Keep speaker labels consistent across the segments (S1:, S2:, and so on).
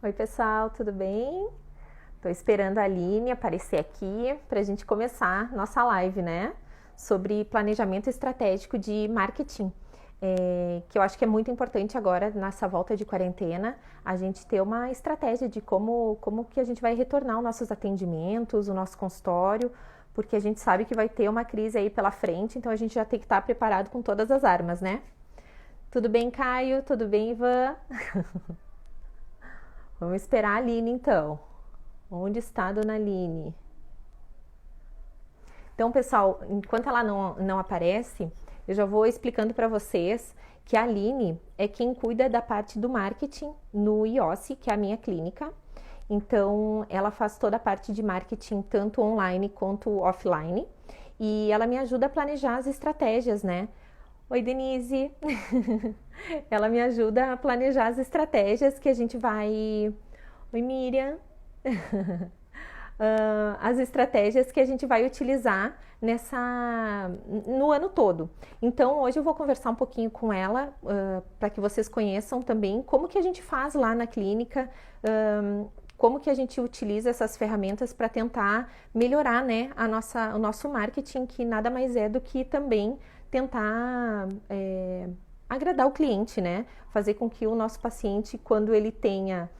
S1: Oi, pessoal, tudo bem? Tô esperando a Aline aparecer aqui para a gente começar nossa live, né? Sobre planejamento estratégico de marketing. Que eu acho que é muito importante agora, nessa volta de quarentena, a gente ter uma estratégia de como que a gente vai retornar os nossos atendimentos, o nosso consultório, porque a gente sabe que vai ter uma crise aí pela frente, então a gente já tem que estar preparado com todas as armas, né? Tudo bem, Caio? Tudo bem, Ivan? Vamos esperar a Aline, então. Onde está a dona Aline? Então, pessoal, enquanto ela não aparece, eu já vou explicando para vocês que a Aline é quem cuida da parte do marketing no IOSSE, que é a minha clínica. Então, ela faz toda a parte de marketing, tanto online quanto offline. E ela me ajuda a planejar as estratégias, né? Oi, Denise! Ela me ajuda a planejar as estratégias que a gente vai... Oi, Miriam! As estratégias que a gente vai utilizar no ano todo. Então, hoje eu vou conversar um pouquinho com ela para que vocês conheçam também como que a gente faz lá na clínica, como que a gente utiliza essas ferramentas para tentar melhorar, né, o nosso marketing, que nada mais é do que também tentar agradar o cliente, né? Fazer com que o nosso paciente, quando ele tenha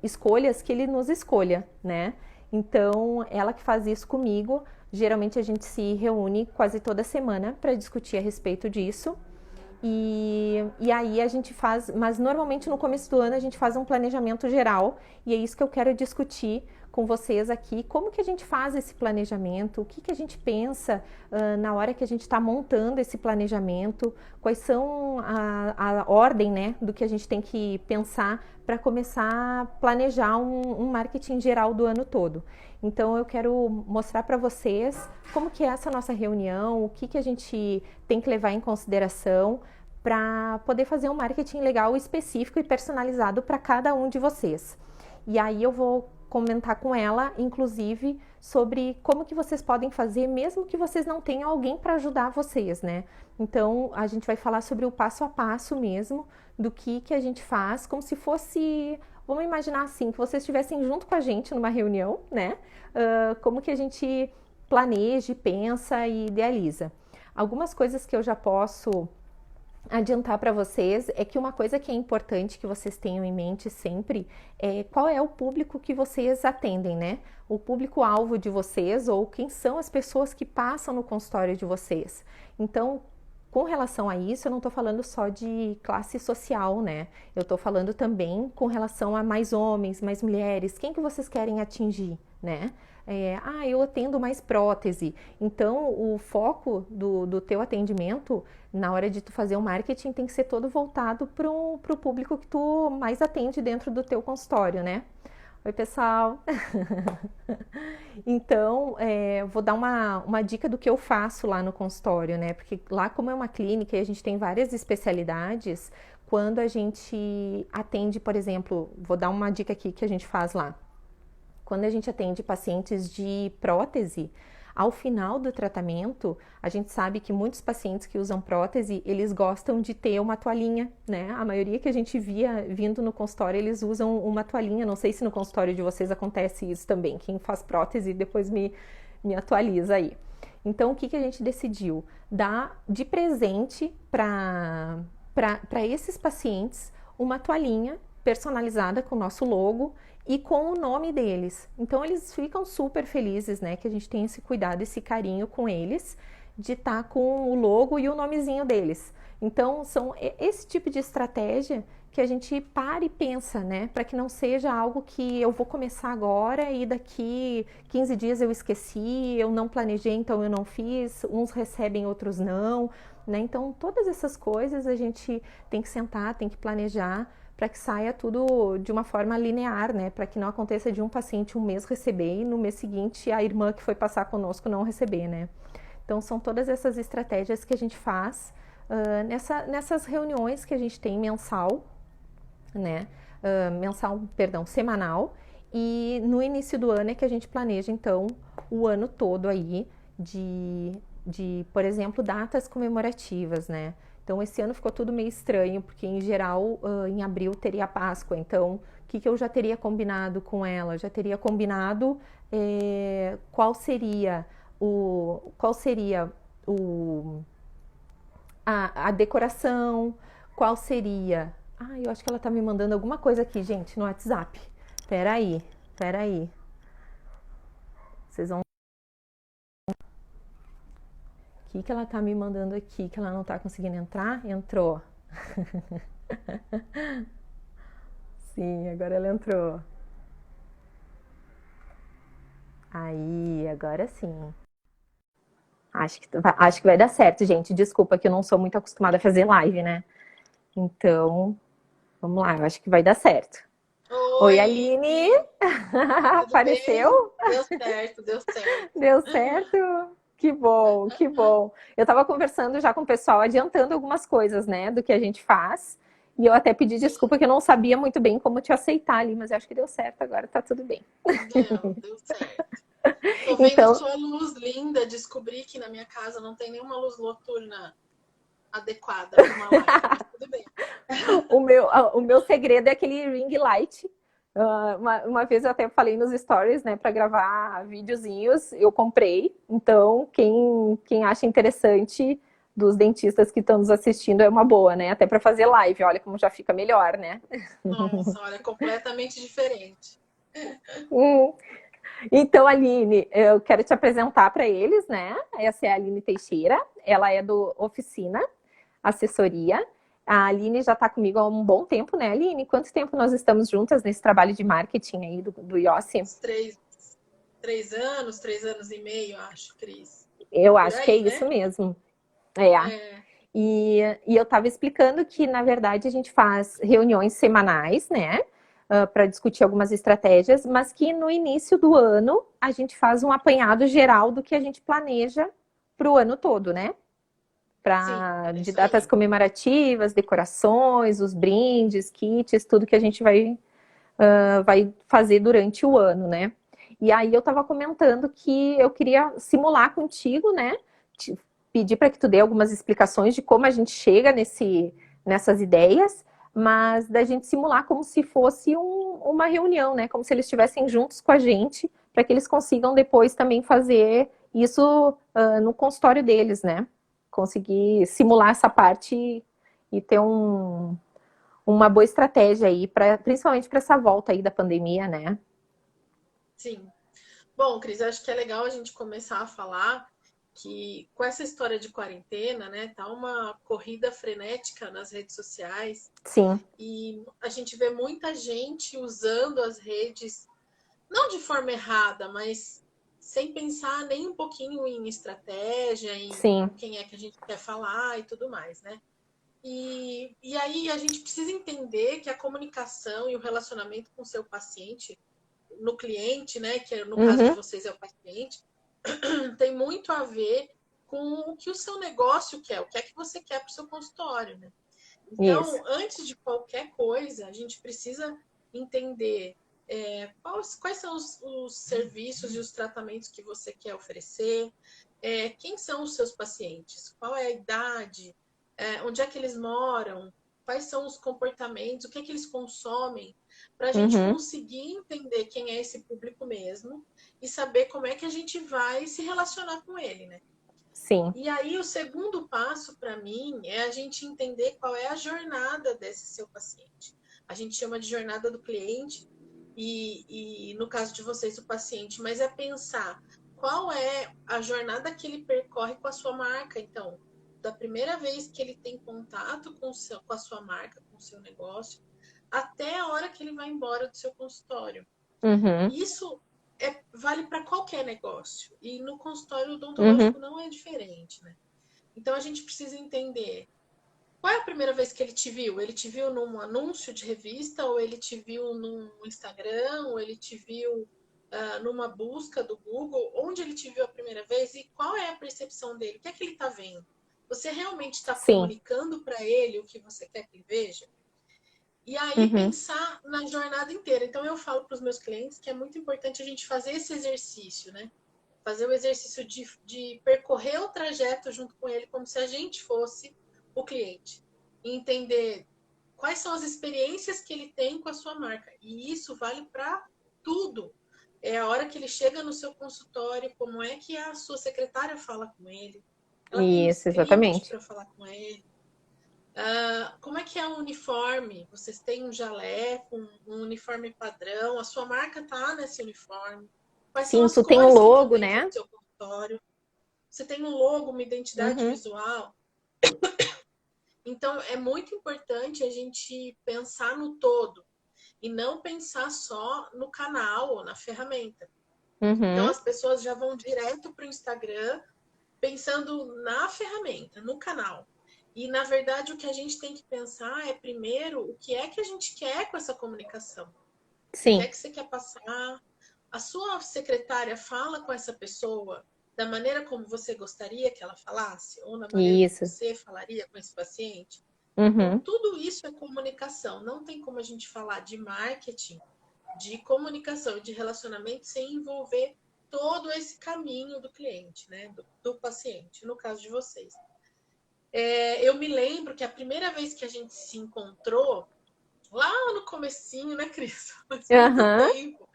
S1: escolhas, que ele nos escolha, né? Então, ela que faz isso comigo. Geralmente a gente se reúne quase toda semana para discutir a respeito disso. E aí a gente faz, mas normalmente no começo do ano a gente faz um planejamento geral, e é isso que eu quero discutir com vocês aqui, como que a gente faz esse planejamento, o que que a gente pensa na hora que a gente está montando esse planejamento, quais são a ordem, né, do que a gente tem que pensar para começar a planejar um marketing geral do ano todo. Então eu quero mostrar para vocês como que é essa nossa reunião, o que que a gente tem que levar em consideração para poder fazer um marketing legal, específico e personalizado para cada um de vocês. E aí eu vou comentar com ela, inclusive, sobre como que vocês podem fazer, mesmo que vocês não tenham alguém para ajudar vocês, né? Então, a gente vai falar sobre o passo a passo mesmo, do que a gente faz, como se fosse, vamos imaginar assim, que vocês estivessem junto com a gente numa reunião, né? Como que a gente planeja, pensa e idealiza. Algumas coisas que eu já posso adiantar para vocês é que uma coisa que é importante que vocês tenham em mente sempre é qual é o público que vocês atendem, né? O público-alvo de vocês ou quem são as pessoas que passam no consultório de vocês. Então, com relação a isso, eu não estou falando só de classe social, né? Eu estou falando também com relação a mais homens, mais mulheres, quem que vocês querem atingir, né? Eu atendo mais prótese. Então, o foco do teu atendimento, na hora de tu fazer o marketing, tem que ser todo voltado para o público que tu mais atende dentro do teu consultório, né? Oi, pessoal! Então, vou dar uma dica do que eu faço lá no consultório, né? Porque lá, como é uma clínica e a gente tem várias especialidades, quando a gente atende, por exemplo, vou dar uma dica aqui que a gente faz lá. Quando a gente atende pacientes de prótese, ao final do tratamento, a gente sabe que muitos pacientes que usam prótese, eles gostam de ter uma toalhinha, né? A maioria que a gente via vindo no consultório, eles usam uma toalhinha. Não sei se no consultório de vocês acontece isso também. Quem faz prótese depois me atualiza aí. Então, o que que a gente decidiu? Dar de presente para esses pacientes uma toalhinha personalizada com o nosso logo e com o nome deles. Então eles ficam super felizes, né, que a gente tem esse cuidado, esse carinho com eles, de estar com o logo e o nomezinho deles. Então são esse tipo de estratégia que a gente para e pensa, né, para que não seja algo que eu vou começar agora e daqui 15 dias eu esqueci, eu não planejei, então eu não fiz, uns recebem, outros não, né? Então todas essas coisas a gente tem que sentar, tem que planejar, para que saia tudo de uma forma linear, né? Para que não aconteça de um paciente um mês receber e no mês seguinte a irmã que foi passar conosco não receber, né? Então são todas essas estratégias que a gente faz nessas reuniões que a gente tem mensal, né? Semanal. E no início do ano é que a gente planeja, então, o ano todo aí de por exemplo, datas comemorativas, né? Então, esse ano ficou tudo meio estranho, porque em geral, em abril teria a Páscoa. Então, o que que eu já teria combinado com ela? Já teria combinado qual seria o, a decoração, qual seria. Ah, eu acho que ela tá me mandando alguma coisa aqui, gente, no WhatsApp. Peraí, peraí. Vocês vão. O que que ela tá me mandando aqui? Que ela não tá conseguindo entrar? Entrou. Sim, agora ela entrou. Aí, agora sim. Acho que vai dar certo, gente. Desculpa que eu não sou muito acostumada a fazer live, né? Então, vamos lá, eu acho que vai dar certo. Oi,
S2: Oi,
S1: Aline!
S2: tudo bem?
S1: Apareceu?
S2: Deu certo, deu certo.
S1: Deu certo? Que bom, que bom. Eu tava conversando já com o pessoal, adiantando algumas coisas, né, do que a gente faz. E eu até pedi
S2: Sim,
S1: desculpa que eu não sabia muito bem como te aceitar ali, mas eu acho que deu certo agora, tá tudo bem.
S2: deu certo. Tô vendo
S1: Então,
S2: sua luz linda, descobri que na minha casa não tem nenhuma luz noturna adequada para uma live, mas tudo bem.
S1: o meu segredo é aquele ring light. Uma vez eu até falei nos stories, né, para gravar videozinhos, eu comprei. Então, quem acha interessante dos dentistas que estão nos assistindo é uma boa, né? Até para fazer live, olha como já fica melhor, né?
S2: Nossa, olha, completamente diferente.
S1: Hum. Então, Aline, eu quero te apresentar para eles, né? Essa é a Aline Teixeira, ela é do Oficina Assessoria. A Aline já está comigo há um bom tempo, né, Aline? Quanto tempo nós estamos juntas nesse trabalho de marketing aí do Yossi?
S2: Uns 3 anos e meio, acho, Cris.
S1: Eu
S2: Por
S1: acho que é
S2: aí,
S1: isso
S2: né?
S1: mesmo. É.
S2: É,
S1: E eu estava explicando que, na verdade, a gente faz reuniões semanais, né? Para discutir algumas estratégias, mas que no início do ano a gente faz um apanhado geral do que a gente planeja para o ano todo, né?
S2: sim, é
S1: De
S2: isso
S1: datas
S2: aí.
S1: comemorativas, decorações, os brindes, kits, tudo que a gente vai fazer durante o ano, né? E aí eu estava comentando que eu queria simular contigo, né? Pedir para que tu dê algumas explicações de como a gente chega nessas ideias, mas da gente simular como se fosse uma reunião, né? Como se eles estivessem juntos com a gente, para que eles consigam depois também fazer isso no consultório deles, né? Conseguir simular essa parte e ter uma boa estratégia aí, principalmente para essa volta aí da pandemia, né?
S2: Sim. Bom, Cris, acho que é legal a gente começar a falar que com essa história de quarentena, né, tá uma corrida frenética nas redes sociais
S1: Sim.
S2: e a gente vê muita gente usando as redes, não de forma errada, mas sem pensar nem um pouquinho em estratégia, em
S1: Sim.
S2: com quem é que a gente quer falar e tudo mais, né? E aí a gente precisa entender que a comunicação e o relacionamento com o seu paciente, no cliente, né, que no caso de
S1: Uhum.
S2: vocês é o paciente, tem muito a ver com o que o seu negócio quer, o que é que você quer para o seu consultório, né?
S1: Isso.
S2: Então, antes de qualquer coisa, a gente precisa entender quais são os serviços e os tratamentos que você quer oferecer, quem são os seus pacientes, qual é a idade, onde é que eles moram, quais são os comportamentos, o que é que eles consomem, para a gente
S1: Uhum.
S2: conseguir entender quem é esse público mesmo e saber como é que a gente vai se relacionar com ele, né?
S1: Sim.
S2: E aí, o segundo passo para mim é a gente entender qual é a jornada desse seu paciente. A gente chama de jornada do cliente, e no caso de vocês, o paciente, mas é pensar qual é a jornada que ele percorre com a sua marca. Então, da primeira vez que ele tem contato com a sua marca, com o seu negócio, até a hora que ele vai embora do seu consultório.
S1: Uhum.
S2: Isso vale para qualquer negócio. E no consultório
S1: Uhum.
S2: odontológico não é diferente, né? Então a gente precisa entender qual é a primeira vez que ele te viu? Ele te viu num anúncio de revista, ou ele te viu num Instagram, ou ele te viu numa busca do Google? Onde ele te viu a primeira vez e qual é a percepção dele? O que é que ele está vendo? Você realmente está
S1: Sim.
S2: comunicando para ele o que você quer que ele veja? E aí
S1: Uhum.
S2: pensar na jornada inteira. Então eu falo para os meus clientes que é muito importante a gente fazer esse exercício, né? Fazer o exercício de percorrer o trajeto junto com ele, como se a gente fosse o cliente, entender quais são as experiências que ele tem com a sua marca. E isso vale para tudo. É a hora que ele chega no seu consultório, como é que a sua secretária fala com ele. Ela tem um
S1: Isso,
S2: script
S1: exatamente.
S2: para falar com ele. Como é que é o uniforme? Vocês têm um jaleco, um uniforme padrão? A sua marca está nesse uniforme? Quais são
S1: Sim,
S2: as
S1: tu tem um
S2: cores que vão
S1: logo,
S2: dentro do
S1: né?
S2: seu consultório? Você tem um logo, uma identidade
S1: Uhum.
S2: visual? Então, é muito importante a gente pensar no todo e não pensar só no canal ou na ferramenta. Então,
S1: Uhum.
S2: as pessoas já vão direto para o Instagram pensando na ferramenta, no canal. E, na verdade, o que a gente tem que pensar é, primeiro, o que é que a gente quer com essa comunicação. O que é
S1: Sim,
S2: que você quer passar? A sua secretária fala com essa pessoa da maneira como você gostaria que ela falasse? Ou na maneira como
S1: isso.
S2: você falaria com esse paciente? Então,
S1: Uhum.
S2: tudo isso é comunicação. Não tem como a gente falar de marketing, de comunicação e de relacionamento sem envolver todo esse caminho do cliente, né? Do paciente, no caso de vocês. Eu me lembro que a primeira vez que a gente se encontrou, lá no comecinho, né, Cris? Faz muito
S1: Aham.
S2: tempo.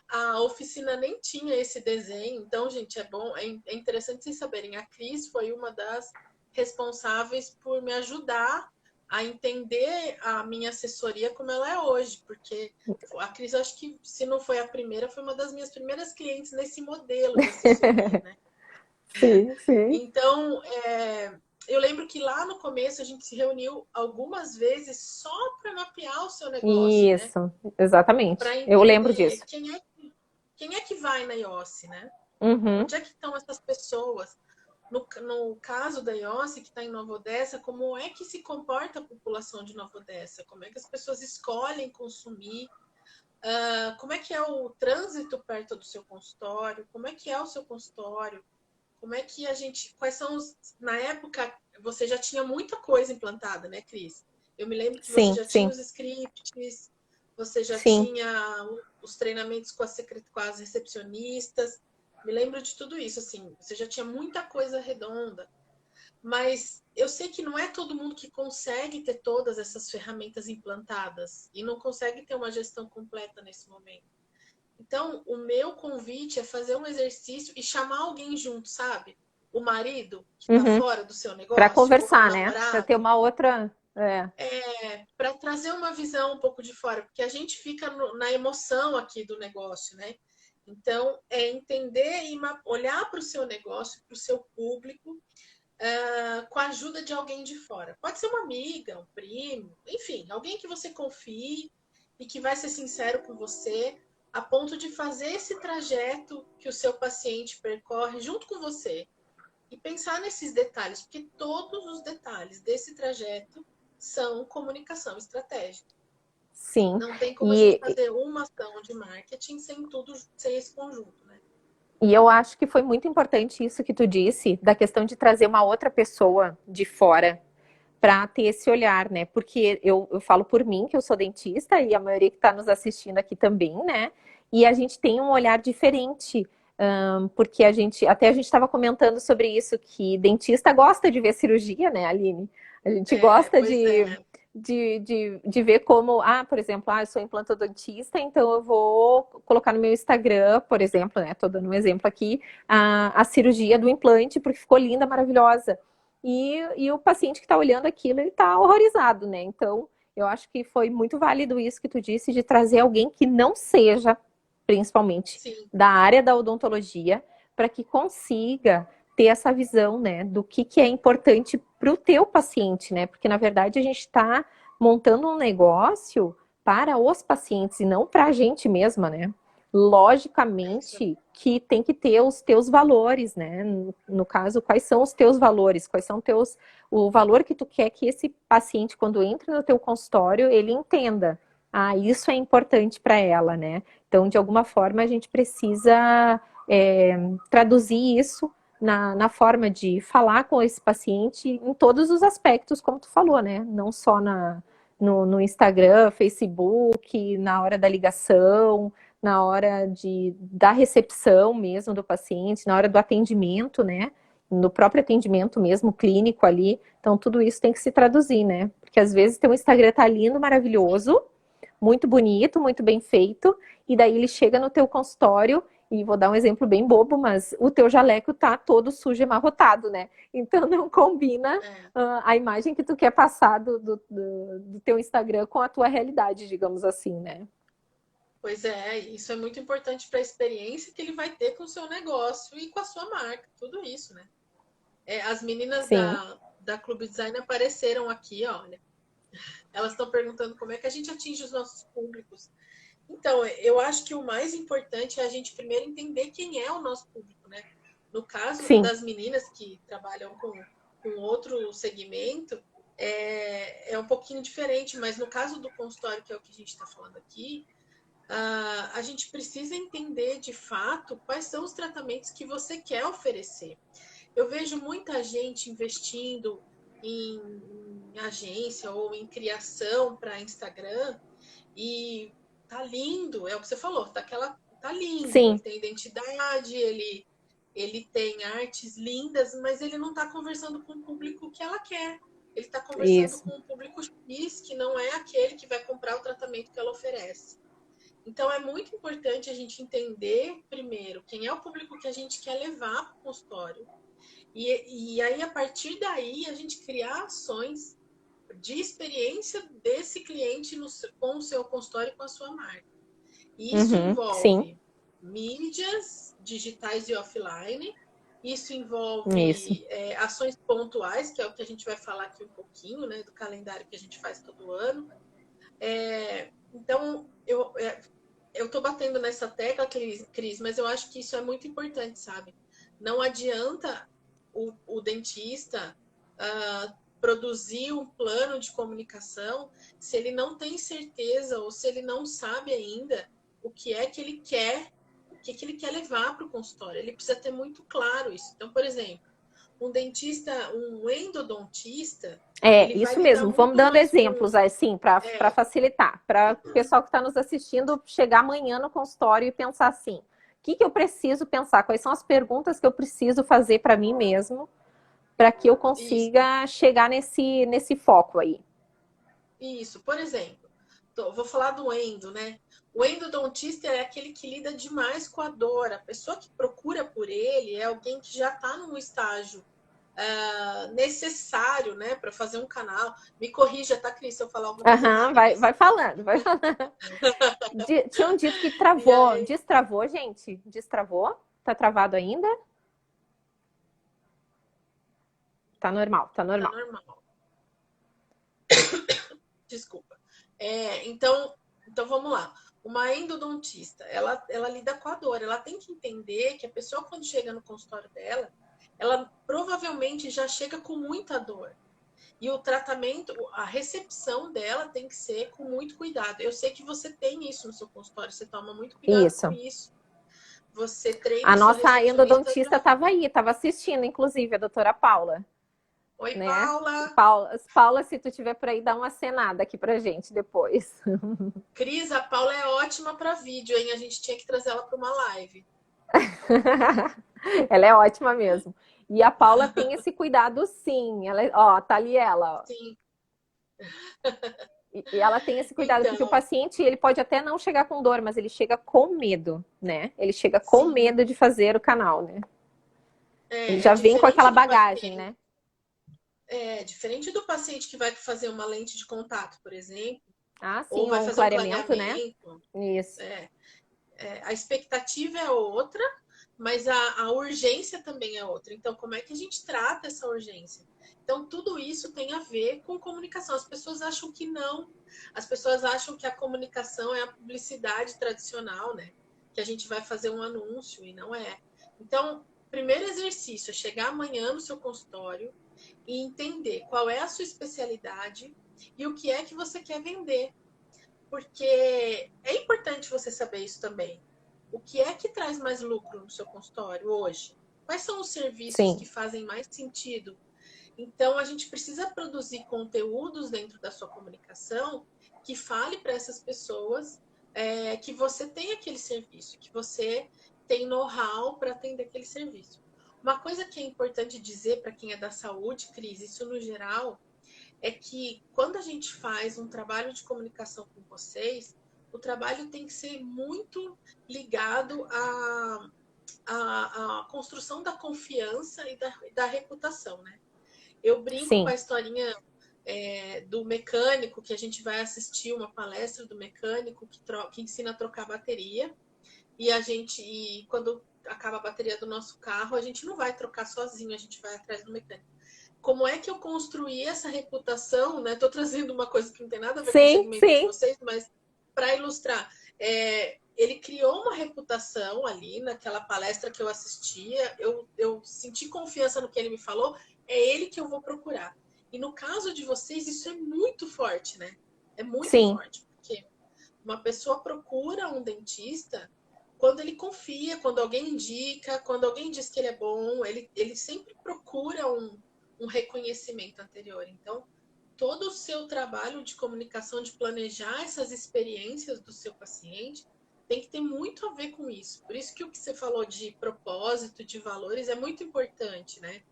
S2: A oficina nem tinha esse desenho, então, gente, é bom, é interessante vocês saberem. A Cris foi uma das responsáveis por me ajudar a entender a minha assessoria como ela é hoje, porque a Cris, acho que se não foi a primeira, foi uma das minhas primeiras clientes nesse modelo de assessoria, né?
S1: Sim, sim.
S2: Então, eu lembro que lá no começo a gente se reuniu algumas vezes só para mapear o seu negócio, né?
S1: Isso, exatamente.
S2: Para
S1: Eu lembro
S2: entender
S1: disso.
S2: quem é que vai na IOSSE, né?
S1: Uhum.
S2: Onde é que estão essas pessoas? No caso da IOSSE, que está em Nova Odessa, como é que se comporta a população de Nova Odessa? Como é que as pessoas escolhem consumir? Como é que é o trânsito perto do seu consultório? Como é que é o seu consultório? Como é que a gente. Quais são os. Na época, você já tinha muita coisa implantada, né, Cris? Eu me lembro que você
S1: Sim,
S2: já tinha
S1: sim,
S2: os scripts, você já
S1: sim.
S2: tinha os treinamentos com as recepcionistas. Me lembro de tudo isso, assim. Você já tinha muita coisa redonda. Mas eu sei que não é todo mundo que consegue ter todas essas ferramentas implantadas e não consegue ter uma gestão completa nesse momento. Então, o meu convite é fazer um exercício e chamar alguém junto, sabe? O marido que está
S1: Uhum.
S2: fora do seu
S1: Para
S2: negócio, ou o
S1: conversar, né? Para ter
S2: namorado,
S1: uma outra. É.
S2: para trazer uma visão um pouco de fora, porque a gente fica na emoção aqui do negócio, né? Então, é entender e olhar para o seu negócio, para o seu público, com a ajuda de alguém de fora. Pode ser uma amiga, um primo, enfim, alguém que você confie e que vai ser sincero com você, a ponto de fazer esse trajeto que o seu paciente percorre junto com você e pensar nesses detalhes, porque todos os detalhes desse trajeto são comunicação estratégica.
S1: Sim.
S2: Não tem como a gente
S1: E,
S2: fazer uma ação de marketing sem tudo, sem esse conjunto, né?
S1: e eu acho que foi muito importante isso que tu disse, da questão de trazer uma outra pessoa de fora para ter esse olhar, né? Porque eu falo por mim, que eu sou dentista, e a maioria que está nos assistindo aqui também, né? E a gente tem um olhar diferente, porque a gente estava comentando sobre isso, que dentista gosta de ver cirurgia, né, Aline? A gente gosta
S2: Pois é.
S1: de ver como, por exemplo, eu sou implantodontista, então eu vou colocar no meu Instagram, por exemplo, né? Tô dando um exemplo aqui, a cirurgia do implante, porque ficou linda, maravilhosa. E o paciente que está olhando aquilo, ele está horrorizado, né? Então, eu acho que foi muito válido isso que tu disse, de trazer alguém que não seja, principalmente,
S2: Sim,
S1: da área da odontologia, para que consiga ter essa visão, né, do que é importante para o teu paciente, né? Porque, na verdade, a gente está montando um negócio para os pacientes e não para a gente mesma, né?
S2: é isso.
S1: Logicamente que tem que ter os teus valores, né? No caso, quais são os teus valores? Quais são o valor que tu quer que esse paciente, quando entra no teu consultório, ele entenda. Isso é importante para ela, né? Então, de alguma forma, a gente precisa traduzir isso na forma de falar com esse paciente em todos os aspectos, como tu falou, né? Não só no Instagram, Facebook, na hora da ligação, na hora da recepção mesmo do paciente, na hora do atendimento, né? no próprio atendimento mesmo, clínico ali. Então, tudo isso tem que se traduzir, né? Porque às vezes teu Instagram tá lindo, maravilhoso, muito bonito, muito bem feito, e daí ele chega no teu consultório, e vou dar um exemplo bem bobo, mas o teu jaleco tá todo sujo e amarrotado, né? Então não combina
S2: É.
S1: a imagem que tu quer passar do teu Instagram com a tua realidade, digamos assim, né?
S2: Pois é, isso é muito importante para a experiência que ele vai ter com o seu negócio e com a sua marca, tudo isso, né? As meninas
S1: Sim,
S2: da Clube Design apareceram aqui, olha. Elas estão perguntando como é que a gente atinge os nossos públicos. Então, eu acho que o mais importante é a gente primeiro entender quem é o nosso público, né? No caso
S1: sim,
S2: das meninas que trabalham com outro segmento, é um pouquinho diferente, mas no caso do consultório, que é o que a gente está falando aqui, a gente precisa entender de fato quais são os tratamentos que você quer oferecer. Eu vejo muita gente investindo em agência ou em criação para Instagram e tá lindo, é o que você falou, tá lindo, ele
S1: sim,
S2: tem identidade, ele tem artes lindas, mas ele não está conversando com o público que ela quer. Ele está conversando
S1: isso.
S2: com o público X, que não é aquele que vai comprar o tratamento que ela oferece. Então, é muito importante a gente entender, primeiro, quem é o público que a gente quer levar para o consultório. E aí, a partir daí, a gente criar ações de experiência desse cliente com o seu consultório e com a sua marca. E isso
S1: Uhum, sim,
S2: envolve mídias digitais e offline, isso
S1: isso.
S2: envolve ações pontuais, que é o que a gente vai falar aqui um pouquinho, né, do calendário que a gente faz todo ano. Então, eu tô batendo nessa tecla, Cris, mas eu acho que isso é muito importante, sabe? Não adianta o dentista produzir um plano de comunicação se ele não tem certeza ou se ele não sabe ainda o que é que ele quer, o que ele quer levar para o consultório. Ele precisa ter muito claro isso. Então, por exemplo, um dentista, um endodontista,
S1: É,
S2: ele vai
S1: isso
S2: lidar
S1: mesmo. Vamos
S2: muito
S1: dando
S2: mais com.
S1: exemplos, assim, para facilitar. Para o pessoal que está nos assistindo chegar amanhã no consultório e pensar assim: o que, que eu preciso pensar? Quais são as perguntas que eu preciso fazer para mim mesmo para que eu
S2: Isso.
S1: consiga chegar nesse foco aí?
S2: Isso, por exemplo, vou falar do endo, né? O endodontista é aquele que lida demais com a dor. A pessoa que procura por ele é alguém que já está num estágio necessário, né, para fazer um canal. Me corrija, tá, Cris, se eu falar alguma coisa
S1: Aham,
S2: errada,
S1: vai,
S2: mas.
S1: vai falando, vai falando. Tinham dito que
S2: E
S1: travou.
S2: aí,
S1: Destravou, gente? Destravou? Tá travado ainda? Tá normal, tá
S2: tá
S1: normal.
S2: normal. Desculpa. Então vamos lá. Uma endodontista, ela lida com a dor. Ela tem que entender que a pessoa, quando chega no consultório dela, ela provavelmente já chega com muita dor. E o tratamento, a recepção dela tem que ser com muito cuidado. Eu sei que você tem isso no seu consultório, você toma muito cuidado com
S1: Isso.
S2: isso. Você treina
S1: A
S2: a sua
S1: nossa
S2: recepcionista
S1: endodontista
S2: para.
S1: estava aí, estava assistindo, inclusive, a doutora Paula,
S2: Oi,
S1: né?
S2: Paula!
S1: Paula, se tu tiver por aí, dá uma cenada aqui pra gente depois.
S2: Cris, a Paula é ótima para vídeo, hein? A gente tinha que trazer ela para uma live.
S1: Ela é ótima mesmo. E a Paula tem esse cuidado, sim. Ela, ó, tá ali ela, ó.
S2: Sim.
S1: E ela tem esse cuidado, porque o
S2: Então,
S1: paciente, ele pode até não chegar com dor, mas ele chega com medo, né? Ele chega com
S2: sim.
S1: medo de fazer o canal, né? Ele
S2: É
S1: já vem com
S2: diferente
S1: aquela
S2: do
S1: bagagem,
S2: paciente.
S1: né?
S2: É diferente do paciente que vai fazer uma lente de contato, por exemplo,
S1: Ah,
S2: ou
S1: sim,
S2: vai
S1: ou um
S2: fazer um
S1: clareamento, né?
S2: clareamento.
S1: Isso.
S2: É, a expectativa é outra, mas a urgência também é outra. Então, como é que a gente trata essa urgência? Então, tudo isso tem a ver com comunicação. As pessoas acham que não. As pessoas acham que a comunicação é a publicidade tradicional, né? Que a gente vai fazer um anúncio e não é. Então, primeiro exercício é chegar amanhã no seu consultório e entender qual é a sua especialidade e o que é que você quer vender. Porque é importante você saber isso também. O que é que traz mais lucro no seu consultório hoje? Quais são os serviços que
S1: Sim,
S2: fazem mais sentido? Então, a gente precisa produzir conteúdos dentro da sua comunicação que fale para essas pessoas que você tem aquele serviço, que você tem know-how para atender aquele serviço. Uma coisa que é importante dizer para quem é da saúde, Cris, isso no geral, é que quando a gente faz um trabalho de comunicação com vocês, o trabalho tem que ser muito ligado à construção da confiança e da reputação, né? Eu brinco com a
S1: Sim,
S2: historinha do mecânico, que a gente vai assistir uma palestra do mecânico que ensina a trocar bateria, e quando acaba a bateria do nosso carro, a gente não vai trocar sozinho, a gente vai atrás do mecânico. Como é que eu construí essa reputação, né? Estou trazendo uma coisa que não tem nada a ver com o
S1: sim,
S2: segmento de
S1: sim,
S2: vocês, mas para ilustrar, ele criou uma reputação ali naquela palestra que eu assistia, eu senti confiança no que ele me falou, é ele que eu vou procurar. E no caso de vocês, isso é muito forte, né? É muito
S1: sim.
S2: forte, porque uma pessoa procura um dentista quando ele confia, quando alguém indica, quando alguém diz que ele é bom, ele sempre procura um reconhecimento anterior. Então, todo o seu trabalho de comunicação, de planejar essas experiências do seu paciente, tem que ter muito a ver com isso. Por isso que o que você falou de propósito, de valores, é muito importante, né?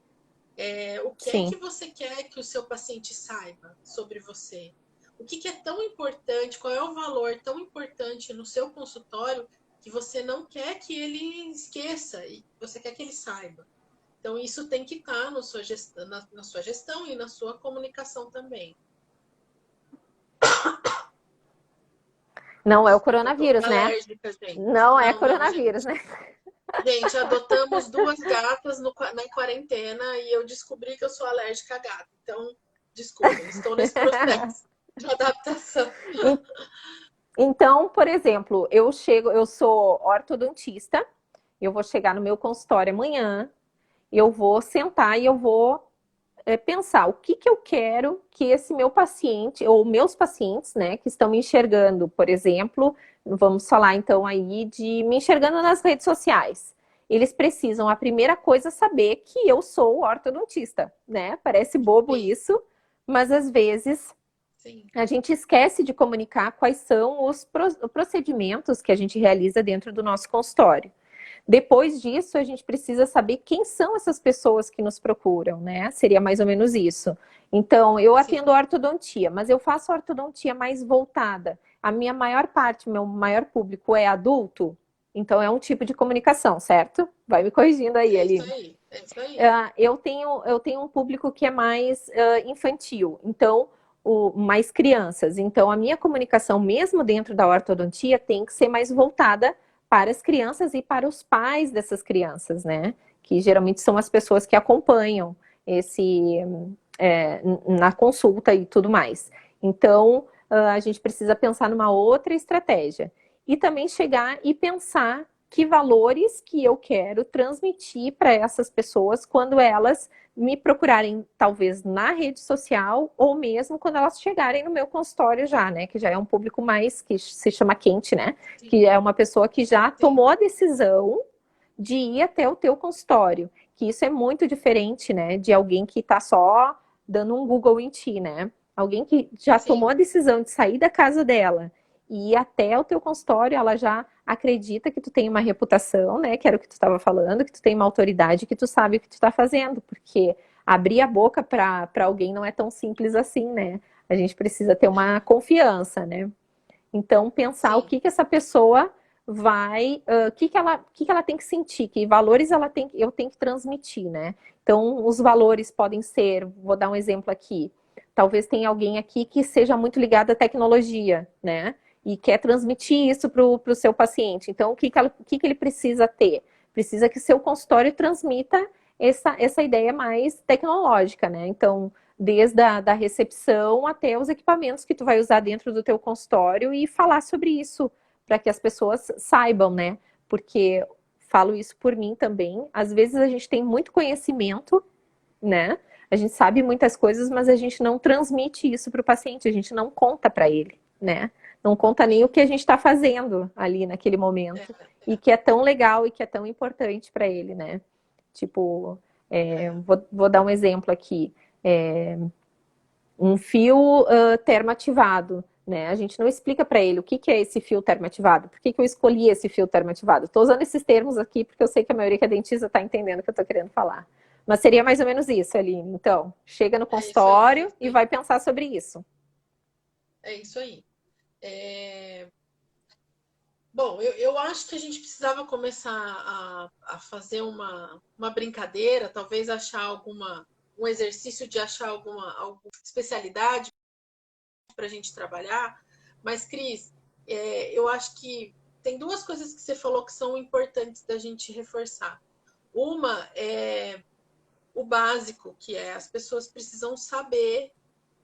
S2: O que é que
S1: Sim.
S2: você quer que o seu paciente saiba sobre você? O que é tão importante? Qual é o valor tão importante no seu consultório que você não quer que ele esqueça e você quer que ele saiba? Então, isso tem que estar na sua gestão e na sua comunicação também.
S1: Não é o
S2: Desculpa, eu tô
S1: coronavírus, né?
S2: alérgica, gente.
S1: Não é
S2: Não, não,
S1: coronavírus,
S2: gente.
S1: né?
S2: Gente, adotamos duas gatas na quarentena e eu descobri que eu sou alérgica a gato. Então, desculpem, estou nesse processo de adaptação.
S1: Então, por exemplo, eu sou ortodontista, eu vou chegar no meu consultório amanhã, eu vou sentar e eu vou pensar o que eu quero que esse meu paciente, ou meus pacientes, né, que estão me enxergando, por exemplo, vamos falar então aí de me enxergando nas redes sociais. Eles precisam, a primeira coisa, saber que eu sou ortodontista, né? Parece bobo
S2: Sim,
S1: isso, mas às vezes
S2: sim,
S1: a gente esquece de comunicar quais são os procedimentos que a gente realiza dentro do nosso consultório. Depois disso, a gente precisa saber quem são essas pessoas que nos procuram, né? Seria mais ou menos isso. Então, eu
S2: sim.
S1: atendo ortodontia, mas eu faço ortodontia mais voltada. A minha maior parte, meu maior público é adulto, então é um tipo de comunicação, certo? Vai me corrigindo aí,
S2: É isso
S1: Aline.
S2: aí, é isso aí.
S1: Eu tenho um público que é mais infantil, então, mais crianças. Então, a minha comunicação, mesmo dentro da ortodontia, tem que ser mais voltada para as crianças e para os pais dessas crianças, né? Que geralmente são as pessoas que acompanham esse na consulta e tudo mais. Então, a gente precisa pensar numa outra estratégia. E também chegar e pensar que valores que eu quero transmitir para essas pessoas quando elas me procurarem, talvez na rede social, ou mesmo quando elas chegarem no meu consultório já, né? Que já é um público mais, que se chama quente, né?
S2: Sim,
S1: Que é uma pessoa que já
S2: sim,
S1: tomou a decisão de ir até o teu consultório. Que isso é muito diferente, né? De alguém que está só dando um Google em ti, né? Alguém que já tomou
S2: sim,
S1: a decisão de sair da casa dela e ir até o teu consultório, ela já acredita que tu tem uma reputação, né? Que era o que tu estava falando, que tu tem uma autoridade, que tu sabe o que tu está fazendo, porque abrir a boca para alguém não é tão simples assim, né? A gente precisa ter uma confiança, né? Então, pensar o
S2: sim,
S1: que que essa pessoa vai, o que que ela tem que sentir, que valores eu tenho que transmitir, né? Então, os valores podem ser, vou dar um exemplo aqui, talvez tenha alguém aqui que seja muito ligado à tecnologia, né? E quer transmitir isso para o seu paciente. Então, o que que ele precisa ter? Precisa que seu consultório transmita essa ideia mais tecnológica, né? Então, desde da recepção até os equipamentos que tu vai usar dentro do teu consultório e falar sobre isso para que as pessoas saibam, né? Porque falo isso por mim também. Às vezes a gente tem muito conhecimento, né? A gente sabe muitas coisas, mas a gente não transmite isso para o paciente, a gente não conta para ele, né? Não conta nem o
S2: sim.
S1: que a gente está fazendo ali naquele momento e que é tão legal e que é tão importante para ele, né? Tipo, vou dar um exemplo aqui. É, um fio termoativado. né? A gente não explica para ele o que é esse fio termoativado, por que eu escolhi esse fio termoativado. Estou usando esses termos aqui porque eu sei que a maioria que é dentista está entendendo o que eu estou querendo falar. Mas seria mais ou menos isso, Aline. Então, chega no
S2: É isso aí, é
S1: consultório
S2: isso
S1: e
S2: aí.
S1: vai pensar sobre isso.
S2: É isso aí. É, bom, eu acho que a gente precisava começar a fazer uma brincadeira, talvez achar um exercício de achar alguma especialidade para a gente trabalhar. Mas, Cris, eu acho que tem duas coisas que você falou que são importantes da gente reforçar. Uma é o básico, que é as pessoas precisam saber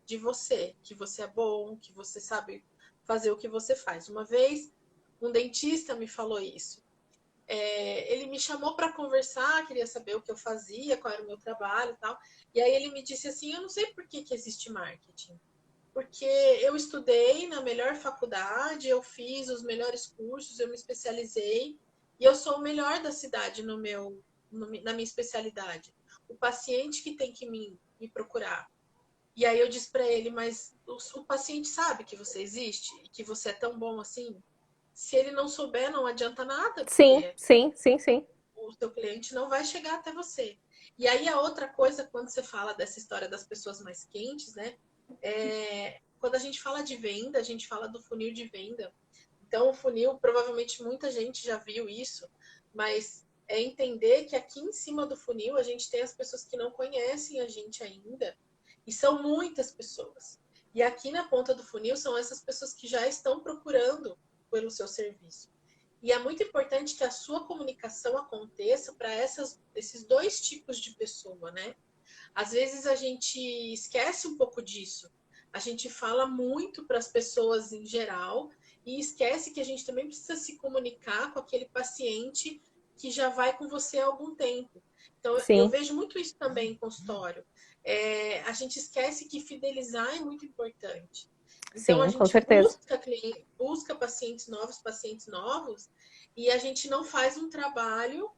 S2: de você, que você é bom, que você sabe fazer o que você faz. Uma vez, um dentista me falou isso. Ele me chamou para conversar, queria saber o que eu fazia, qual era o meu trabalho e tal. E aí ele me disse assim: eu não sei por que existe marketing. Porque eu estudei na melhor faculdade, eu fiz os melhores cursos, eu me especializei e eu sou o melhor da cidade na minha especialidade. O paciente que tem que me procurar. E aí eu disse para ele, mas o paciente sabe que você existe e que você é tão bom assim? Se ele não souber, não adianta nada,
S1: Sim,
S2: porque
S1: sim, sim, sim.
S2: o seu cliente não vai chegar até você. E aí a outra coisa, quando você fala dessa história das pessoas mais quentes, né? Quando a gente fala de venda, a gente fala do funil de venda. Então, o funil, provavelmente muita gente já viu isso, mas é entender que aqui em cima do funil a gente tem as pessoas que não conhecem a gente ainda, e são muitas pessoas. E aqui na ponta do funil são essas pessoas que já estão procurando pelo seu serviço. E é muito importante que a sua comunicação aconteça para esses dois tipos de pessoa, né? Às vezes a gente esquece um pouco disso. A gente fala muito para as pessoas em geral e esquece que a gente também precisa se comunicar com aquele paciente que já vai com você há algum tempo. Então, eu
S1: Sim,
S2: vejo muito isso também em consultório. A gente esquece que fidelizar é muito importante. Então, a
S1: sim, com
S2: gente
S1: certeza.
S2: busca pacientes novos, e a gente não faz um trabalho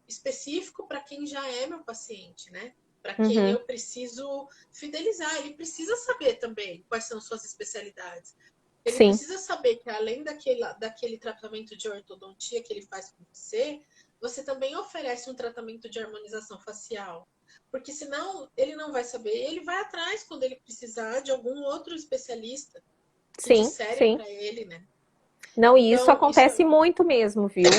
S2: específico para quem já é meu paciente, né? Para quem
S1: Uhum.
S2: eu preciso fidelizar. Ele precisa saber também quais são suas especialidades. Ele
S1: Sim,
S2: precisa saber que além daquele tratamento de ortodontia que ele faz com você, você também oferece um tratamento de harmonização facial. Porque senão ele não vai saber, ele vai atrás quando ele precisar de algum outro especialista que
S1: sim,
S2: disserem
S1: sim.
S2: para ele, né?
S1: Não, e isso
S2: Então, isso
S1: acontece muito mesmo, viu,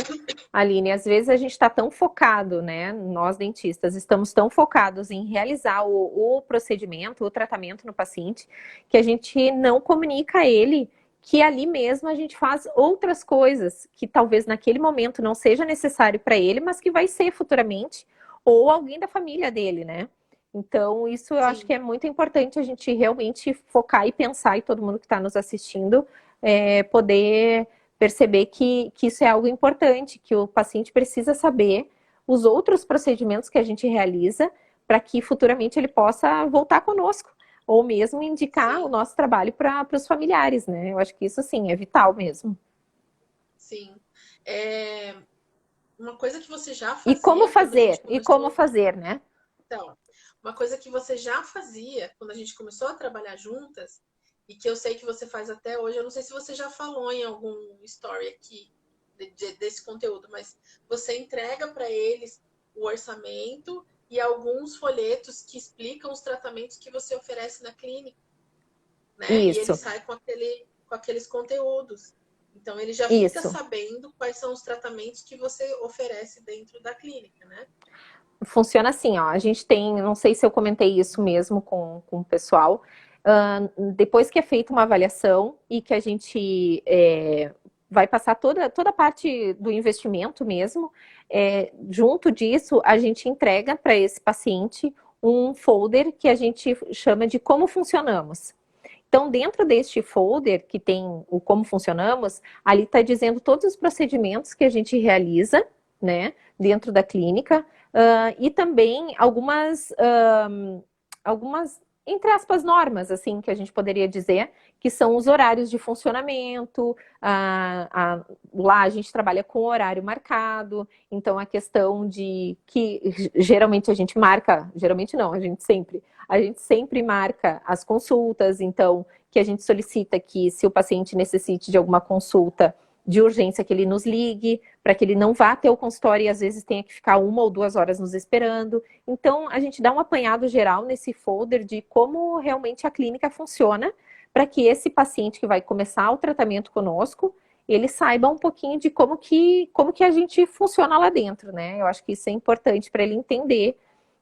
S1: Aline? Às vezes a gente está tão focado, né? Nós dentistas estamos tão focados em realizar o procedimento, o tratamento no paciente, que a gente não comunica a ele que ali mesmo a gente faz outras coisas que talvez naquele momento não seja necessário para ele, mas que vai ser futuramente, ou alguém da família dele, né? Então, isso eu acho que
S2: sim,
S1: é muito importante a gente realmente focar e pensar, e todo mundo que está nos assistindo poder perceber que isso é algo importante, que o paciente precisa saber os outros procedimentos que a gente realiza para que futuramente ele possa voltar conosco, ou mesmo indicar o
S2: sim,
S1: nosso trabalho para os familiares, né? Eu acho que isso sim é vital mesmo.
S2: sim. É, uma coisa que você já
S1: E como
S2: fazia quando a gente
S1: fazer? E como
S2: começou.
S1: fazer, né?
S2: Então, uma coisa que você já fazia quando a gente começou a trabalhar juntas, e que eu sei que você faz até hoje, eu não sei se você já falou em algum story aqui desse conteúdo, mas você entrega para eles o orçamento e alguns folhetos que explicam os tratamentos que você oferece na clínica, né? E ele
S1: Isso,
S2: sai com aqueles conteúdos. Então ele já fica
S1: isso.
S2: sabendo quais são os tratamentos que você oferece dentro da clínica, né?
S1: Funciona assim, ó. A gente tem, não sei se eu comentei isso mesmo com o pessoal. Depois que é feita uma avaliação e que a gente vai passar toda a parte do investimento mesmo, junto disso, a gente entrega para esse paciente um folder que a gente chama de como funcionamos. Então, dentro deste folder que tem o como funcionamos, ali está dizendo todos os procedimentos que a gente realiza, né, dentro da clínica, e também algumas, entre aspas, normas, assim, que a gente poderia dizer, que são os horários de funcionamento, lá a gente trabalha com horário marcado, então a questão de que geralmente a gente marca, geralmente não, a gente sempre marca as consultas, então que a gente solicita que, se o paciente necessite de alguma consulta de urgência, que ele nos ligue, para que ele não vá até o consultório e às vezes tenha que ficar 1 ou 2 horas nos esperando. Então, a gente dá um apanhado geral nesse folder de como realmente a clínica funciona, para que esse paciente que vai começar o tratamento conosco, ele saiba um pouquinho de como que a gente funciona lá dentro, né? Eu acho que isso é importante para ele entender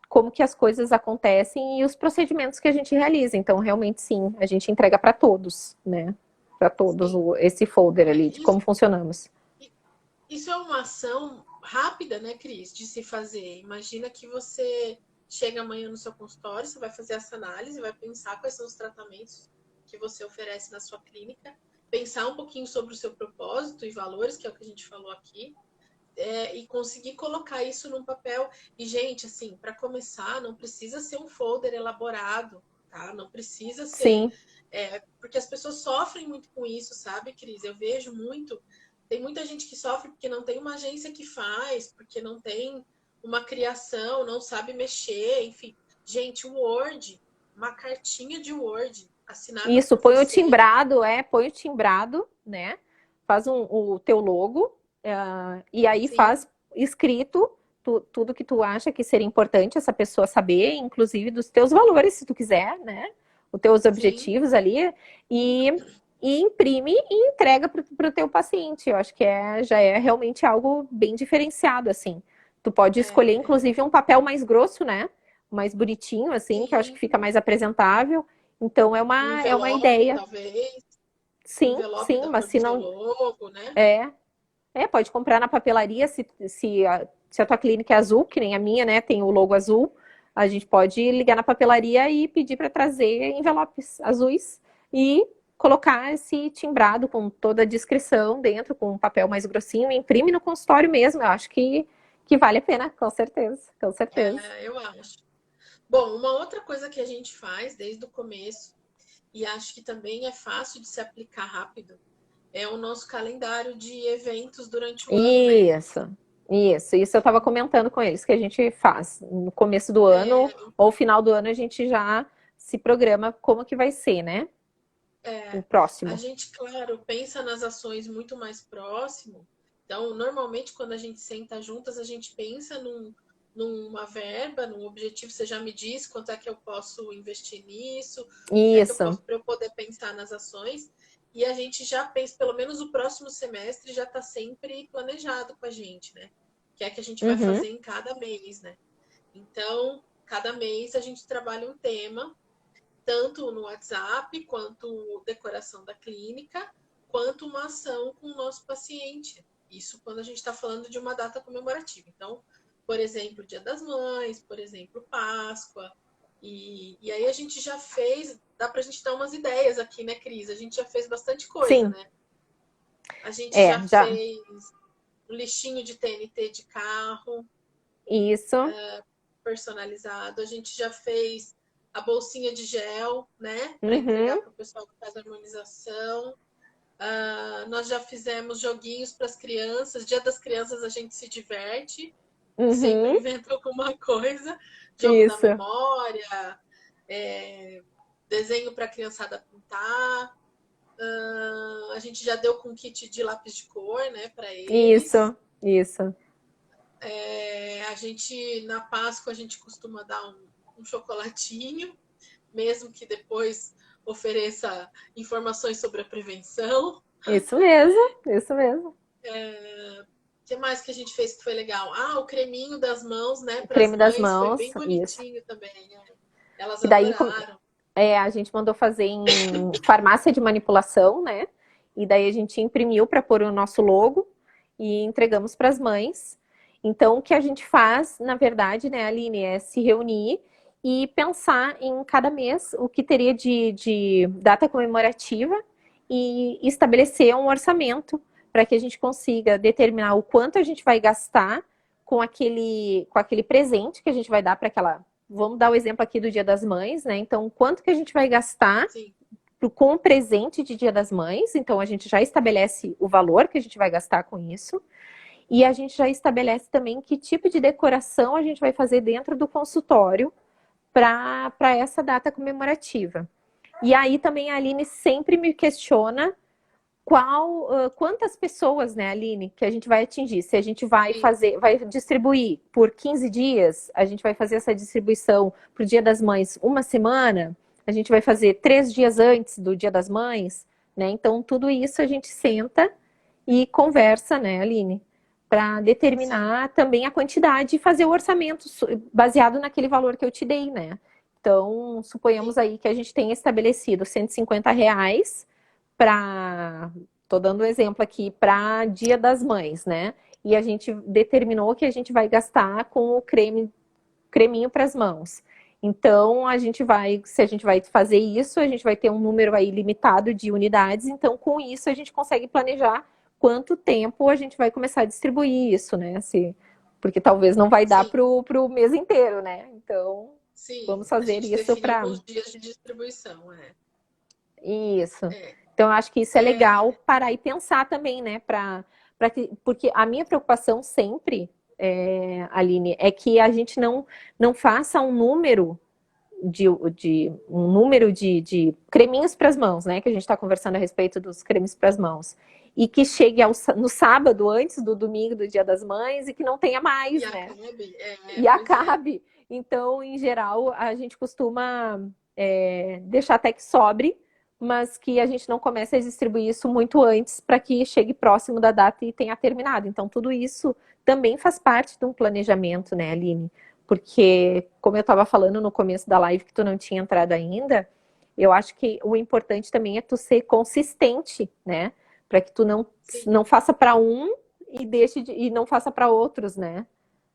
S1: como que as coisas acontecem e os procedimentos que a gente realiza. Então, realmente, sim, a gente entrega para todos, né? Para todos esse folder ali de como funcionamos.
S2: Isso é uma ação rápida, né, Cris, de se fazer. Imagina que você chega amanhã no seu consultório, você vai fazer essa análise, vai pensar quais são os tratamentos que você oferece na sua clínica, pensar um pouquinho sobre o seu propósito e valores, que é o que a gente falou aqui, e conseguir colocar isso num papel. E, gente, assim, para começar, não precisa ser um folder elaborado, tá? Não precisa ser.
S1: Sim.
S2: Porque as pessoas sofrem muito com isso, sabe, Cris? Eu vejo muito. Tem muita gente que sofre porque não tem uma agência que faz, porque não tem uma criação, não sabe mexer, enfim. Gente, o Word, uma cartinha de Word assinada
S1: Isso,
S2: por
S1: põe o
S2: você.
S1: timbrado, né? Faz o teu logo, e aí
S2: Sim.
S1: faz escrito tudo que tu acha que seria importante essa pessoa saber, inclusive dos teus valores, se tu quiser, né? Os teus objetivos ali, e imprime e entrega para o teu paciente. Eu acho que já é realmente algo bem diferenciado, assim. Tu pode escolher, inclusive, um papel mais grosso, né? Mais bonitinho, assim, que eu acho que fica mais apresentável. Então, é uma ideia.
S2: Talvez.
S1: Sim,
S2: Envelope
S1: sim,
S2: da
S1: mas
S2: cor do
S1: se
S2: seu
S1: não...
S2: logo, né?
S1: Pode comprar na papelaria, se a tua clínica é azul, que nem a minha, né, tem o logo azul, a gente pode ligar na papelaria e pedir para trazer envelopes azuis e colocar esse timbrado com toda a descrição dentro, com um papel mais grossinho, e imprime no consultório mesmo. Eu acho que vale a pena, com certeza, com certeza.
S2: Eu acho. Bom, uma outra coisa que a gente faz desde o começo, e acho que também é fácil de se aplicar rápido, é o nosso calendário de eventos durante o ano, né?
S1: Isso eu estava comentando com eles que a gente faz no começo do ano ou final do ano, a gente já se programa como que vai ser, né? O
S2: A
S1: próximo.
S2: gente, claro, pensa nas ações muito mais próximo. Então, normalmente, quando a gente senta juntas, a gente pensa numa verba, num objetivo. Você já me diz quanto é que eu posso investir nisso, quanto é que eu
S1: Isso.
S2: posso para eu poder pensar nas ações. E a gente já pensa, pelo menos o próximo semestre já está sempre planejado com a gente, né? Que é que a gente vai fazer em cada mês, né? Então, cada mês a gente trabalha um tema, tanto no WhatsApp, quanto decoração da clínica, quanto uma ação com o nosso paciente. Isso quando a gente está falando de uma data comemorativa. Então, por exemplo, Dia das Mães, por exemplo, Páscoa. E aí a gente já fez, dá para a gente dar umas ideias aqui, né, Cris? A gente já fez bastante coisa, né? A gente já fez um lixinho de TNT de carro.
S1: Isso.
S2: Personalizado. A gente já fez a bolsinha de gel, né? Para entregar para o pessoal que faz a harmonização. Nós já fizemos joguinhos para as crianças. Dia das Crianças a gente se diverte. Sempre inventa alguma coisa. Jogo da memória, desenho para a criançada pintar. A gente já deu com kit de lápis de cor, né, para eles.
S1: Isso.
S2: A gente, na Páscoa, a gente costuma dar um chocolatinho, mesmo que depois ofereça informações sobre a prevenção.
S1: Isso mesmo.
S2: O que mais que a gente fez que foi legal? O creminho das mãos, né? Para as
S1: creme das
S2: mães, foi
S1: mãos,
S2: bem bonitinho
S1: isso.
S2: também. Elas
S1: E daí
S2: adoraram.
S1: a gente mandou fazer em farmácia de manipulação, né? E daí a gente imprimiu para pôr o nosso logo e entregamos para as mães. Então, o que a gente faz, na verdade, né, Aline, é se reunir e pensar em cada mês o que teria de data comemorativa e estabelecer um orçamento para que a gente consiga determinar o quanto a gente vai gastar com aquele presente que a gente vai dar para aquela... Vamos dar o exemplo aqui do Dia das Mães, né? Então, quanto que a gente vai gastar com o presente de Dia das Mães? Então, a gente já estabelece o valor que a gente vai gastar com isso. E a gente já estabelece também que tipo de decoração a gente vai fazer dentro do consultório para essa data comemorativa. E aí também a Aline sempre me questiona quantas pessoas, né, Aline, que a gente vai atingir. Se a gente vai
S2: Sim,
S1: fazer, vai distribuir por 15 dias, a gente vai fazer essa distribuição para o Dia das Mães uma semana, a gente vai fazer 3 dias antes do Dia das Mães, né? Então, tudo isso a gente senta e conversa, né, Aline, para
S2: sim,
S1: determinar também a quantidade e fazer o orçamento baseado naquele valor que eu te dei, né? Então, suponhamos
S2: sim,
S1: aí que a gente tenha estabelecido R$ 150 para, tô dando um exemplo aqui, para Dia das Mães, né? E a gente determinou que a gente vai gastar com o creminho para as mãos. Então, se a gente vai fazer isso, a gente vai ter um número aí limitado de unidades. Então, com isso, a gente consegue planejar quanto tempo a gente vai começar a distribuir isso, né? Porque talvez não vai dar
S2: sim,
S1: pro mês inteiro, né? Então,
S2: sim.
S1: vamos
S2: A
S1: fazer
S2: gente
S1: isso
S2: definiu
S1: para
S2: os dias de distribuição,
S1: isso.
S2: é.
S1: Então, eu acho que isso é legal
S2: É,
S1: parar e pensar também, né? Porque a minha preocupação sempre, Aline, é que a gente não faça um número de creminhos para as mãos, né? Que a gente está conversando a respeito dos cremes para as mãos. E que chegue no sábado, antes do domingo do Dia das Mães, e que não tenha
S2: e
S1: mais, né?
S2: acabe,
S1: E
S2: pois é.
S1: acabe. Então, em geral, a gente costuma deixar até que sobre, mas que a gente não comece a distribuir isso muito antes para que chegue próximo da data e tenha terminado. Então, tudo isso também faz parte de um planejamento, né, Aline? Porque, como eu estava falando no começo da live que tu não tinha entrado ainda, eu acho que o importante também é tu ser consistente, né? Para que tu
S2: Sim,
S1: não faça para um e não faça para outros, né?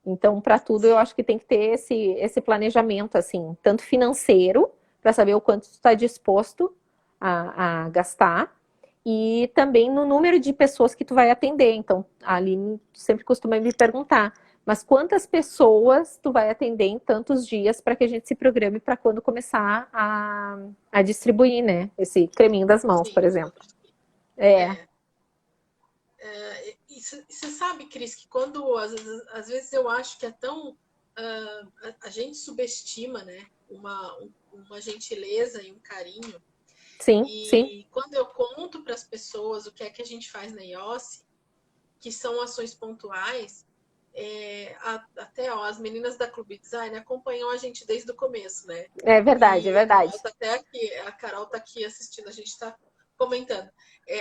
S1: Então, para tudo, eu
S2: sim,
S1: acho que tem que ter esse planejamento, assim, tanto financeiro, para saber o quanto tu está disposto a gastar, e também no número de pessoas que tu vai atender. Então, a Aline sempre costuma me perguntar, mas quantas pessoas tu vai atender em tantos dias para que a gente se programe para quando começar a distribuir, né? Esse creminho das mãos, por
S2: sim, os
S1: exemplo.
S2: outros.
S1: É,
S2: É. E você sabe, Cris, que quando às vezes eu acho que é tão. A gente subestima, né? Uma gentileza e um carinho.
S1: sim, sim.
S2: E quando eu conto para as pessoas o que é que a gente faz na IOS, que são ações pontuais, até ó, as meninas da Clube Design acompanham a gente desde o começo, né?
S1: É verdade, é
S2: E a Carol
S1: verdade.
S2: tá até aqui, a Carol tá aqui assistindo, a gente está comentando.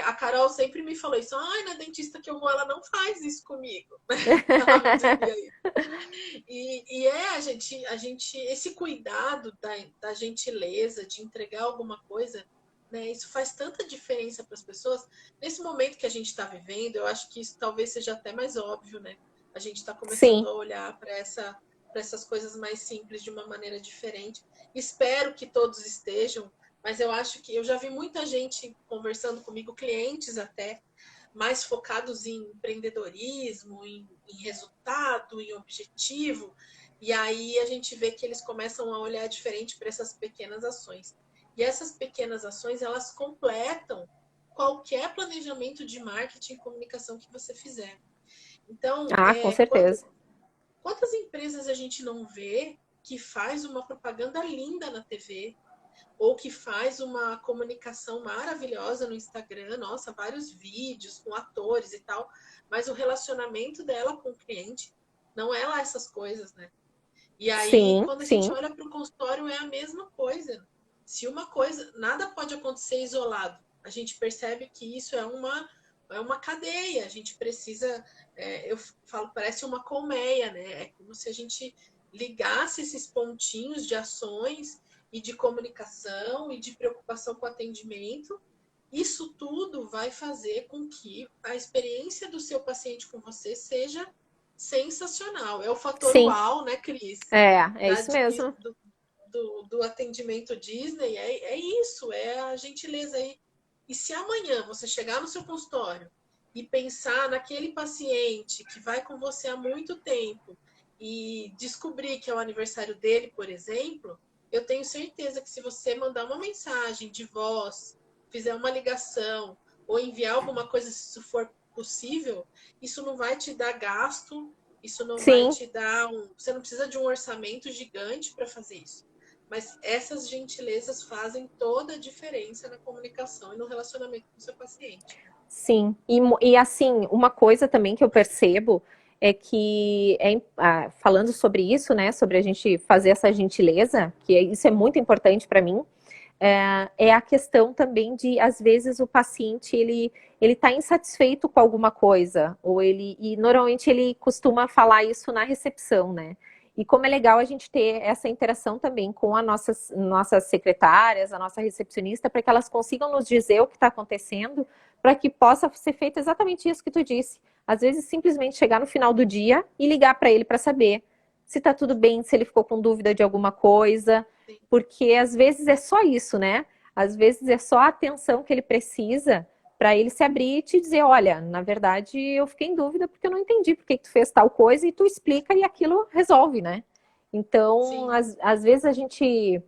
S2: A Carol sempre me falou isso, ai, na dentista que eu vou, ela não faz isso comigo. Ela me dizia isso. Esse cuidado da gentileza, de entregar alguma coisa, né? Isso faz tanta diferença para as pessoas. Nesse momento que a gente está vivendo, eu acho que isso talvez seja até mais óbvio, né? A gente está começando
S1: Sim,
S2: a olhar para essas coisas mais simples de uma maneira diferente. Espero que todos estejam, mas eu acho que eu já vi muita gente conversando comigo, clientes até, mais focados em empreendedorismo, em resultado, em objetivo. E aí a gente vê que eles começam a olhar diferente para essas pequenas ações. E essas pequenas ações, elas completam qualquer planejamento de marketing e comunicação que você fizer. Então,
S1: ah, com certeza.
S2: quantas empresas a gente não vê que faz uma propaganda linda na TV, ou que faz uma comunicação maravilhosa no Instagram, nossa, vários vídeos com atores e tal, mas o relacionamento dela com o cliente não é lá essas coisas, né? E aí,
S1: Sim,
S2: quando a gente
S1: sim,
S2: olha para o consultório, é a mesma coisa. Se uma coisa, nada pode acontecer isolado. A gente percebe que isso é uma cadeia. A gente precisa, eu falo, parece uma colmeia, né? É como se a gente ligasse esses pontinhos de ações e de comunicação e de preocupação com o atendimento. Isso tudo vai fazer com que a experiência do seu paciente com você seja sensacional. É o fator
S1: sim.
S2: uau, né, Cris?
S1: É
S2: Da,
S1: isso mesmo.
S2: do atendimento Disney. É isso, é a gentileza aí. E se amanhã você chegar no seu consultório e pensar naquele paciente que vai com você há muito tempo e descobrir que é o aniversário dele, por exemplo, eu tenho certeza que se você mandar uma mensagem de voz, fizer uma ligação ou enviar alguma coisa, se isso for possível, isso não vai te dar gasto, isso não vai
S1: Sim,
S2: te dar um. Você não precisa de um orçamento gigante para fazer isso. Mas essas gentilezas fazem toda a diferença na comunicação e no relacionamento com o seu paciente, né?
S1: Sim, e assim, uma coisa também que eu percebo é que, falando sobre isso, né, sobre a gente fazer essa gentileza, isso é muito importante para mim, é a questão também de, às vezes, o paciente, ele está insatisfeito com alguma coisa, e normalmente ele costuma falar isso na recepção, né? E como é legal a gente ter essa interação também com as nossas secretárias, a nossa recepcionista, para que elas consigam nos dizer o que está acontecendo, para que possa ser feito exatamente isso que tu disse. Às vezes, simplesmente chegar no final do dia e ligar para ele para saber se está tudo bem, se ele ficou com dúvida de alguma coisa,
S2: Sim,
S1: porque às vezes é só isso, né? Às vezes é só a atenção que ele precisa para ele se abrir e te dizer, olha, na verdade eu fiquei em dúvida porque eu não entendi por que tu fez tal coisa e tu explica e aquilo resolve, né? Então,
S2: sim,
S1: às vezes a gente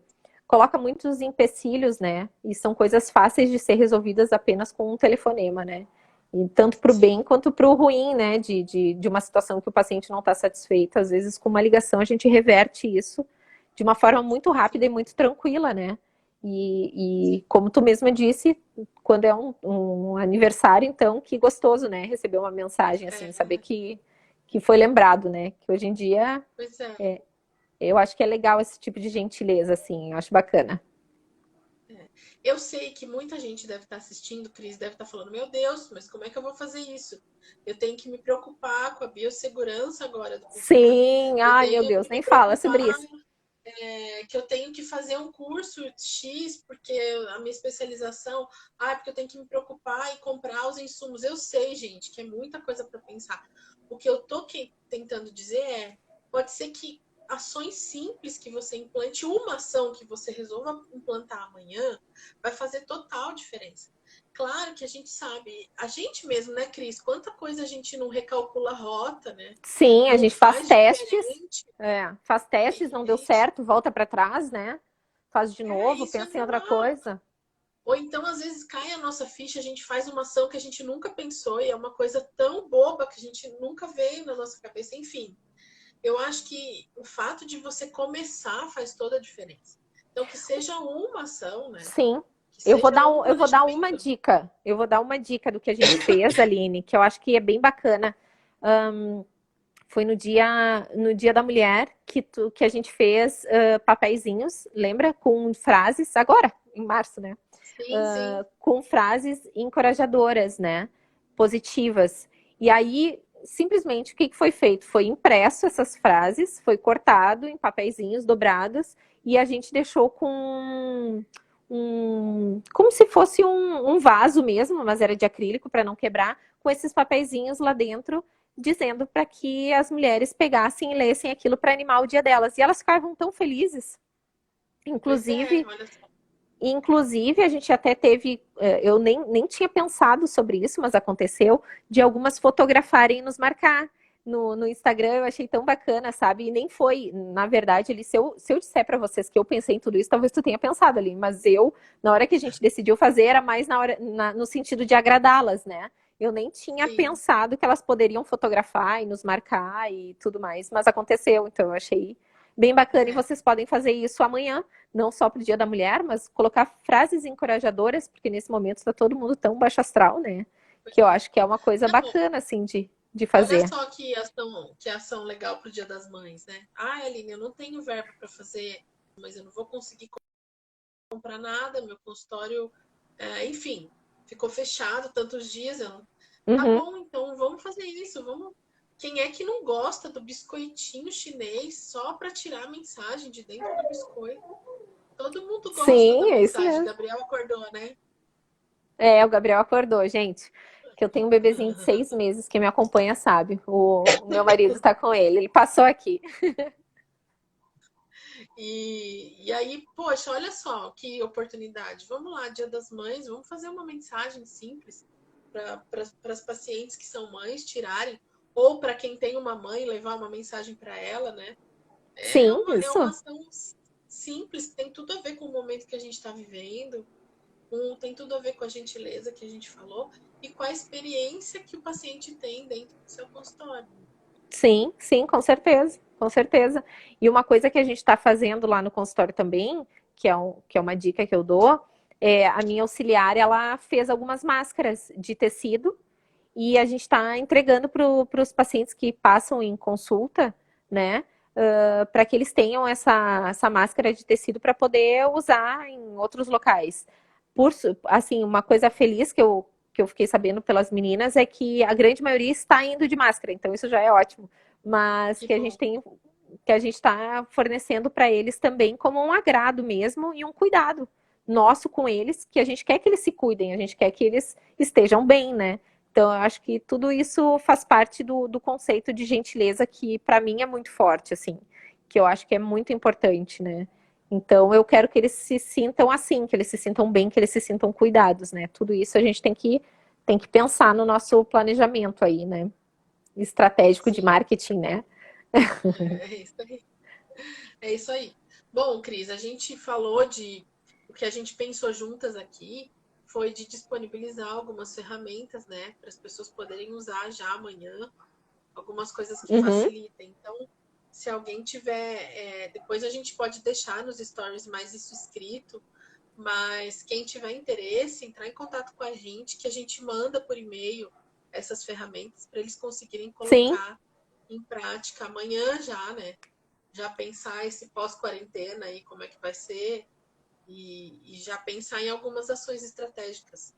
S1: coloca muitos empecilhos, né? E são coisas fáceis de ser resolvidas apenas com um telefonema, né? E tanto para o bem
S2: sim.
S1: quanto para o ruim, né? De uma situação que o paciente não está satisfeito. Às vezes, com uma ligação, a gente reverte isso de uma forma muito rápida e muito tranquila, né? E como tu mesma disse, quando é um aniversário, então, que gostoso, né? Receber uma mensagem assim, saber
S2: É,
S1: que foi lembrado, né? Que hoje em dia
S2: pois é.
S1: eu acho que é legal esse tipo de gentileza, assim, eu acho bacana.
S2: É. Eu sei que muita gente deve estar assistindo, Cris, deve estar falando, meu Deus, mas como é que eu vou fazer isso? Eu tenho que me preocupar com a biossegurança agora do Covid.
S1: Sim,
S2: Eu
S1: ai meu
S2: tenho
S1: Deus,
S2: que me
S1: nem fala
S2: preocupar,
S1: sobre isso.
S2: que eu tenho que fazer um curso X, porque a minha especialização, porque eu tenho que me preocupar e comprar os insumos. Eu sei, gente, que é muita coisa para pensar. O que eu estou tentando dizer pode ser que ações simples que você implante, uma ação que você resolva implantar amanhã, vai fazer total diferença. Claro que a gente sabe, a gente mesmo, né, Cris? Quanta coisa a gente não recalcula a rota, né?
S1: Sim, a
S2: Não
S1: gente faz
S2: faz
S1: testes,
S2: diferente.
S1: faz testes, não deu
S2: Isso.
S1: certo, volta para trás, né? Faz de novo,
S2: Isso é
S1: pensa em outra
S2: normal.
S1: coisa.
S2: Ou então, às vezes, cai a nossa ficha, a gente faz uma ação que a gente nunca pensou e é uma coisa tão boba que a gente nunca veio na nossa cabeça. Enfim, eu acho que o fato de você começar faz toda a diferença. Então, que seja uma ação, né?
S1: Sim.
S2: Que
S1: Eu vou
S2: seja
S1: dar,
S2: um
S1: eu vou dar uma
S2: planejamento.
S1: dica. Eu vou dar uma dica do que a gente fez, Aline, que eu acho que é bem bacana. Foi no dia da mulher que a gente fez papeizinhos, lembra? Com frases, agora, em março, né?
S2: Sim, sim.
S1: Com frases encorajadoras, né? Positivas. E aí, simplesmente, o que foi feito? Foi impresso essas frases, foi cortado em papeizinhos dobrados e a gente deixou com como se fosse um vaso mesmo, mas era de acrílico para não quebrar, com esses papeizinhos lá dentro, dizendo para que as mulheres pegassem e lessem aquilo para animar o dia delas. E elas ficavam tão felizes.
S2: Pois é,
S1: Inclusive,
S2: olha só.
S1: Inclusive, a gente até teve, eu nem tinha pensado sobre isso, mas aconteceu, de algumas fotografarem e nos marcar no Instagram. Eu achei tão bacana, sabe? E nem foi, na verdade, ali, se eu disser para vocês que eu pensei em tudo isso, talvez tu tenha pensado ali, mas eu, na hora que a gente decidiu fazer, era mais no sentido de agradá-las, né? Eu nem tinha
S2: Sim.
S1: pensado que elas poderiam fotografar e nos marcar e tudo mais, mas aconteceu, então eu achei bem bacana e
S2: É.
S1: vocês podem fazer isso amanhã, não só para o Dia da Mulher, mas colocar frases encorajadoras, porque nesse momento está todo mundo tão baixo astral, né?
S2: Pois
S1: Que eu
S2: é.
S1: acho que é uma coisa
S2: Não,
S1: bacana, assim, de
S2: olha
S1: fazer.
S2: só que ação legal pro Dia das Mães, né? Aline, eu não tenho verba para fazer, mas eu não vou conseguir comprar nada, meu consultório, enfim, ficou fechado tantos dias. Eu não... Tá
S1: Uhum.
S2: bom, então vamos fazer isso. Vamos. Quem é que não gosta do biscoitinho chinês só para tirar a mensagem de dentro do biscoito? Todo mundo gosta da
S1: Sim, é isso
S2: mensagem.
S1: mesmo.
S2: Gabriel acordou, né?
S1: O Gabriel acordou, gente. Que eu tenho um bebezinho de 6 meses que me acompanha, sabe? O meu marido está com ele. Ele passou aqui.
S2: E aí, poxa, olha só que oportunidade. Vamos lá, Dia das Mães, vamos fazer uma mensagem simples para as pacientes que são mães tirarem, ou para quem tem uma mãe, levar uma mensagem para ela, né?
S1: Sim,
S2: É uma
S1: isso.
S2: ação simples, que tem tudo a ver com o momento que a gente está vivendo, tem tudo a ver com a gentileza que a gente falou e com a experiência que o paciente tem dentro do seu consultório.
S1: Sim, sim, com certeza, com certeza. E uma coisa que a gente está fazendo lá no consultório também, que é uma dica que eu dou, a minha auxiliar, ela fez algumas máscaras de tecido e a gente está entregando para os pacientes que passam em consulta, né? Para que eles tenham essa máscara de tecido para poder usar em outros locais. Assim, uma coisa feliz que eu fiquei sabendo pelas meninas é que a grande maioria está indo de máscara, então isso já é ótimo. Mas
S2: Que
S1: que a
S2: bom.
S1: gente tem, que a gente está fornecendo para eles também como um agrado mesmo e um cuidado nosso com eles, que a gente quer que eles se cuidem, a gente quer que eles estejam bem, né? Então, eu acho que tudo isso faz parte do conceito de gentileza que, para mim, é muito forte, assim, que eu acho que é muito importante, né? Então, eu quero que eles se sintam assim, que eles se sintam bem, que eles se sintam cuidados, né? Tudo isso a gente tem que pensar no nosso planejamento aí, né? Estratégico de
S2: Sim,
S1: marketing, né?
S2: é isso aí. É isso aí. Bom, Cris, a gente falou de o que a gente pensou juntas aqui foi de disponibilizar algumas ferramentas, né, para as pessoas poderem usar já amanhã, algumas coisas que
S1: Uhum.
S2: facilitem. Então, se alguém tiver, depois a gente pode deixar nos stories mais isso escrito, mas quem tiver interesse, entrar em contato com a gente, que a gente manda por e-mail essas ferramentas para eles conseguirem
S1: Sim,
S2: colocar em prática amanhã já, né? Já pensar esse pós-quarentena aí, como é que vai ser, e já pensar em algumas ações estratégicas.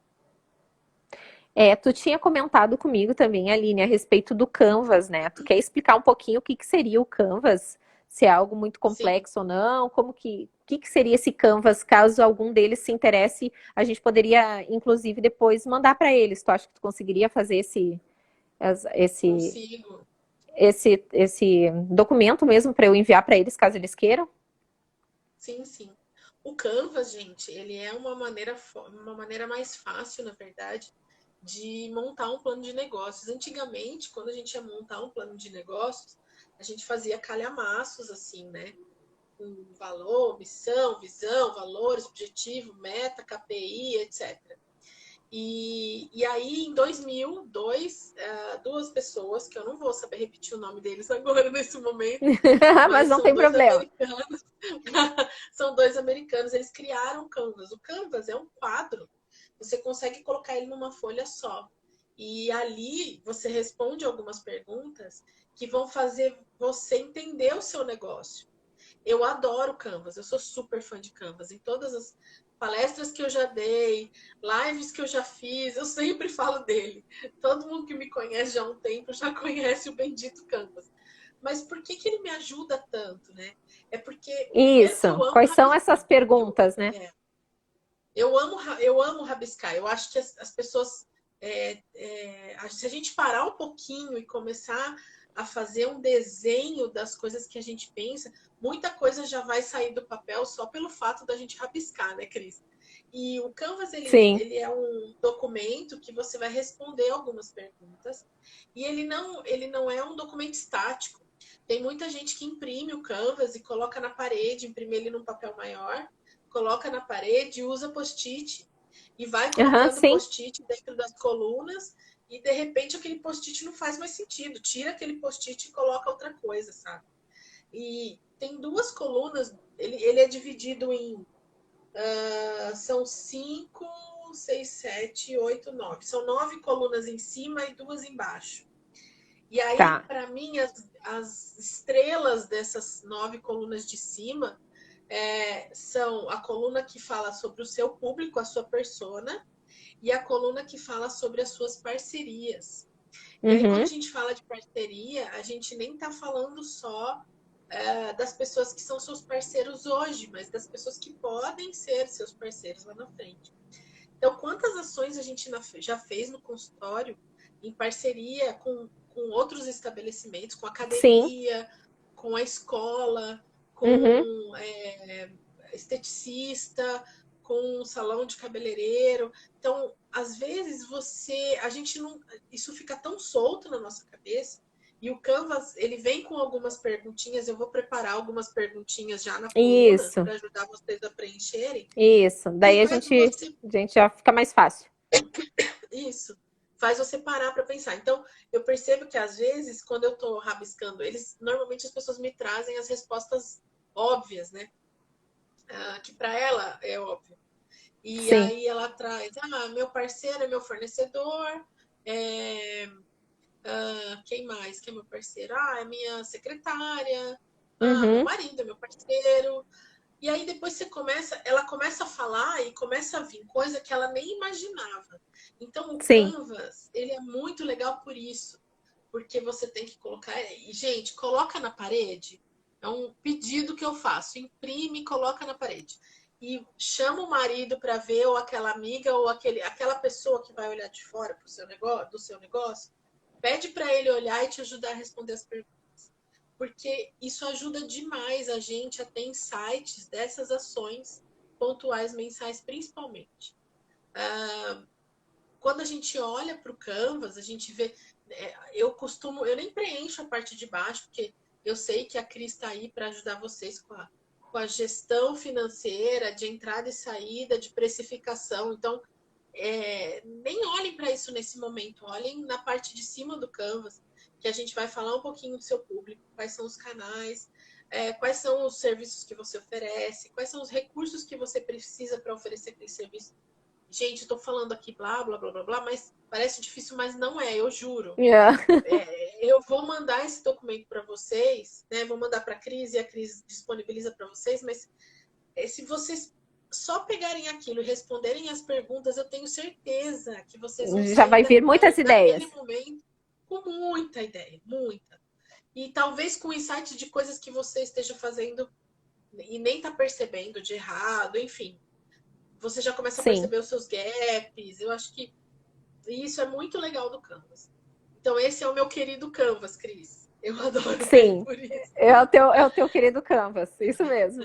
S1: tu tinha comentado comigo também, Aline, a respeito do Canvas, né? Tu quer explicar um pouquinho o que que seria o Canvas? Se é algo muito
S2: Sim,
S1: complexo ou não? O que que seria esse Canvas? Caso algum deles se interesse, a gente poderia, inclusive, depois mandar para eles. Tu acha que tu conseguiria fazer as- esse,
S2: consigo.
S1: esse documento mesmo para eu enviar para eles, caso eles queiram?
S2: Sim, sim. O Canvas, gente, ele é uma maneira mais fácil, na verdade, de montar um plano de negócios. Antigamente, quando a gente ia montar um plano de negócios, a gente fazia calhamaços, assim, né? Com valor, missão, visão, valores, objetivo, meta, KPI, etc. E aí, em 2002, duas pessoas, que eu não vou saber repetir o nome deles agora nesse momento,
S1: Mas
S2: mas
S1: não
S2: são
S1: tem
S2: dois
S1: problema.
S2: americanos. São dois americanos, eles criaram o Canvas. O Canvas é um quadro, você consegue colocar ele numa folha só. E ali você responde algumas perguntas que vão fazer você entender o seu negócio. Eu adoro Canvas, eu sou super fã de Canvas. Em todas as palestras que eu já dei, lives que eu já fiz, eu sempre falo dele. Todo mundo que me conhece já há um tempo já conhece o bendito Canvas. Mas por que, que ele me ajuda tanto, né? É porque, primeiro, que eu
S1: Isso.
S2: amo
S1: Quais são essas
S2: rabiscar.
S1: perguntas, né?
S2: Eu amo rabiscar. Eu acho que as pessoas. Se a gente parar um pouquinho e começar a fazer um desenho das coisas que a gente pensa, muita coisa já vai sair do papel só pelo fato da gente rabiscar, né, Cris? E o Canvas,
S1: Sim.
S2: ele é um documento que você vai responder algumas perguntas. E ele não é um documento estático. Tem muita gente que imprime o Canvas e coloca na parede, imprime ele num papel maior, coloca na parede, usa post-it e vai
S1: Aham,
S2: colocando
S1: sim.
S2: post-it dentro das colunas e de repente aquele post-it não faz mais sentido. Tira aquele post-it e coloca outra coisa, sabe? E tem duas colunas, ele é dividido em são 5, 6, 7, 8, 9. São 9 colunas em cima e duas embaixo. E aí,
S1: Tá.
S2: para mim, as estrelas dessas 9 colunas de cima são a coluna que fala sobre o seu público, a sua persona, e a coluna que fala sobre as suas parcerias. E aí, quando a
S1: Uhum.
S2: gente fala de parceria, a gente nem está falando só das pessoas que são seus parceiros hoje, mas das pessoas que podem ser seus parceiros lá na frente. Então, quantas ações a gente já fez no consultório em parceria com outros estabelecimentos, com a
S1: Sim.
S2: academia, com a escola,
S1: Uhum.
S2: com esteticista, com salão de cabeleireiro. Então, às vezes a gente não, isso fica tão solto na nossa cabeça. E o Canvas, ele vem com algumas perguntinhas. Eu vou preparar algumas perguntinhas já na coluna
S1: Isso.
S2: para ajudar vocês a preencherem.
S1: Isso.
S2: E
S1: Daí a
S2: quando
S1: gente,
S2: você
S1: a gente já fica mais fácil.
S2: Isso. faz você parar para pensar. Então, eu percebo que às vezes, quando eu estou rabiscando eles, normalmente as pessoas me trazem as respostas óbvias, né? Que para ela é óbvio. E
S1: Sim.
S2: aí ela traz, meu parceiro é meu fornecedor, quem mais que é meu parceiro? É minha secretária, meu
S1: Uhum.
S2: marido é meu parceiro. E aí depois ela começa a falar e começa a vir coisa que ela nem imaginava. Então o
S1: Sim.
S2: Canvas, ele é muito legal por isso, porque você tem que colocar, e gente, coloca na parede. É um pedido que eu faço, imprime e coloca na parede. E chama o marido para ver, ou aquela amiga, ou aquela pessoa que vai olhar de fora do seu negócio, pede para ele olhar e te ajudar a responder as perguntas. Porque isso ajuda demais a gente a ter insights dessas ações pontuais mensais, principalmente. Quando a gente olha para o Canvas, a gente vê. Eu nem preencho a parte de baixo, porque eu sei que a Cris está aí para ajudar vocês com a gestão financeira, de entrada e saída, de precificação. Então, nem olhem para isso nesse momento, olhem na parte de cima do Canvas, que a gente vai falar um pouquinho do seu público, quais são os canais, quais são os serviços que você oferece, quais são os recursos que você precisa para oferecer aquele serviço. Gente, estou falando aqui blá, blá, blá, blá, blá, mas parece difícil, mas não é, eu juro.
S1: Yeah.
S2: Eu vou mandar esse documento para vocês, né? Vou mandar para a Cris e a Cris disponibiliza para vocês, mas se vocês só pegarem aquilo e responderem as perguntas, eu tenho certeza que vocês vão
S1: Já
S2: sair
S1: vai vir muitas ideias.
S2: daquele momento com muita ideia, muita. E talvez com insight de coisas que você esteja fazendo e nem está percebendo de errado, enfim. Você já começa a
S1: Sim.
S2: perceber os seus gaps. Eu acho que isso é muito legal do Canvas. Então, esse é o meu querido Canvas, Cris. Eu adoro ele
S1: Sim.
S2: por isso.
S1: É o teu querido Canvas, isso mesmo.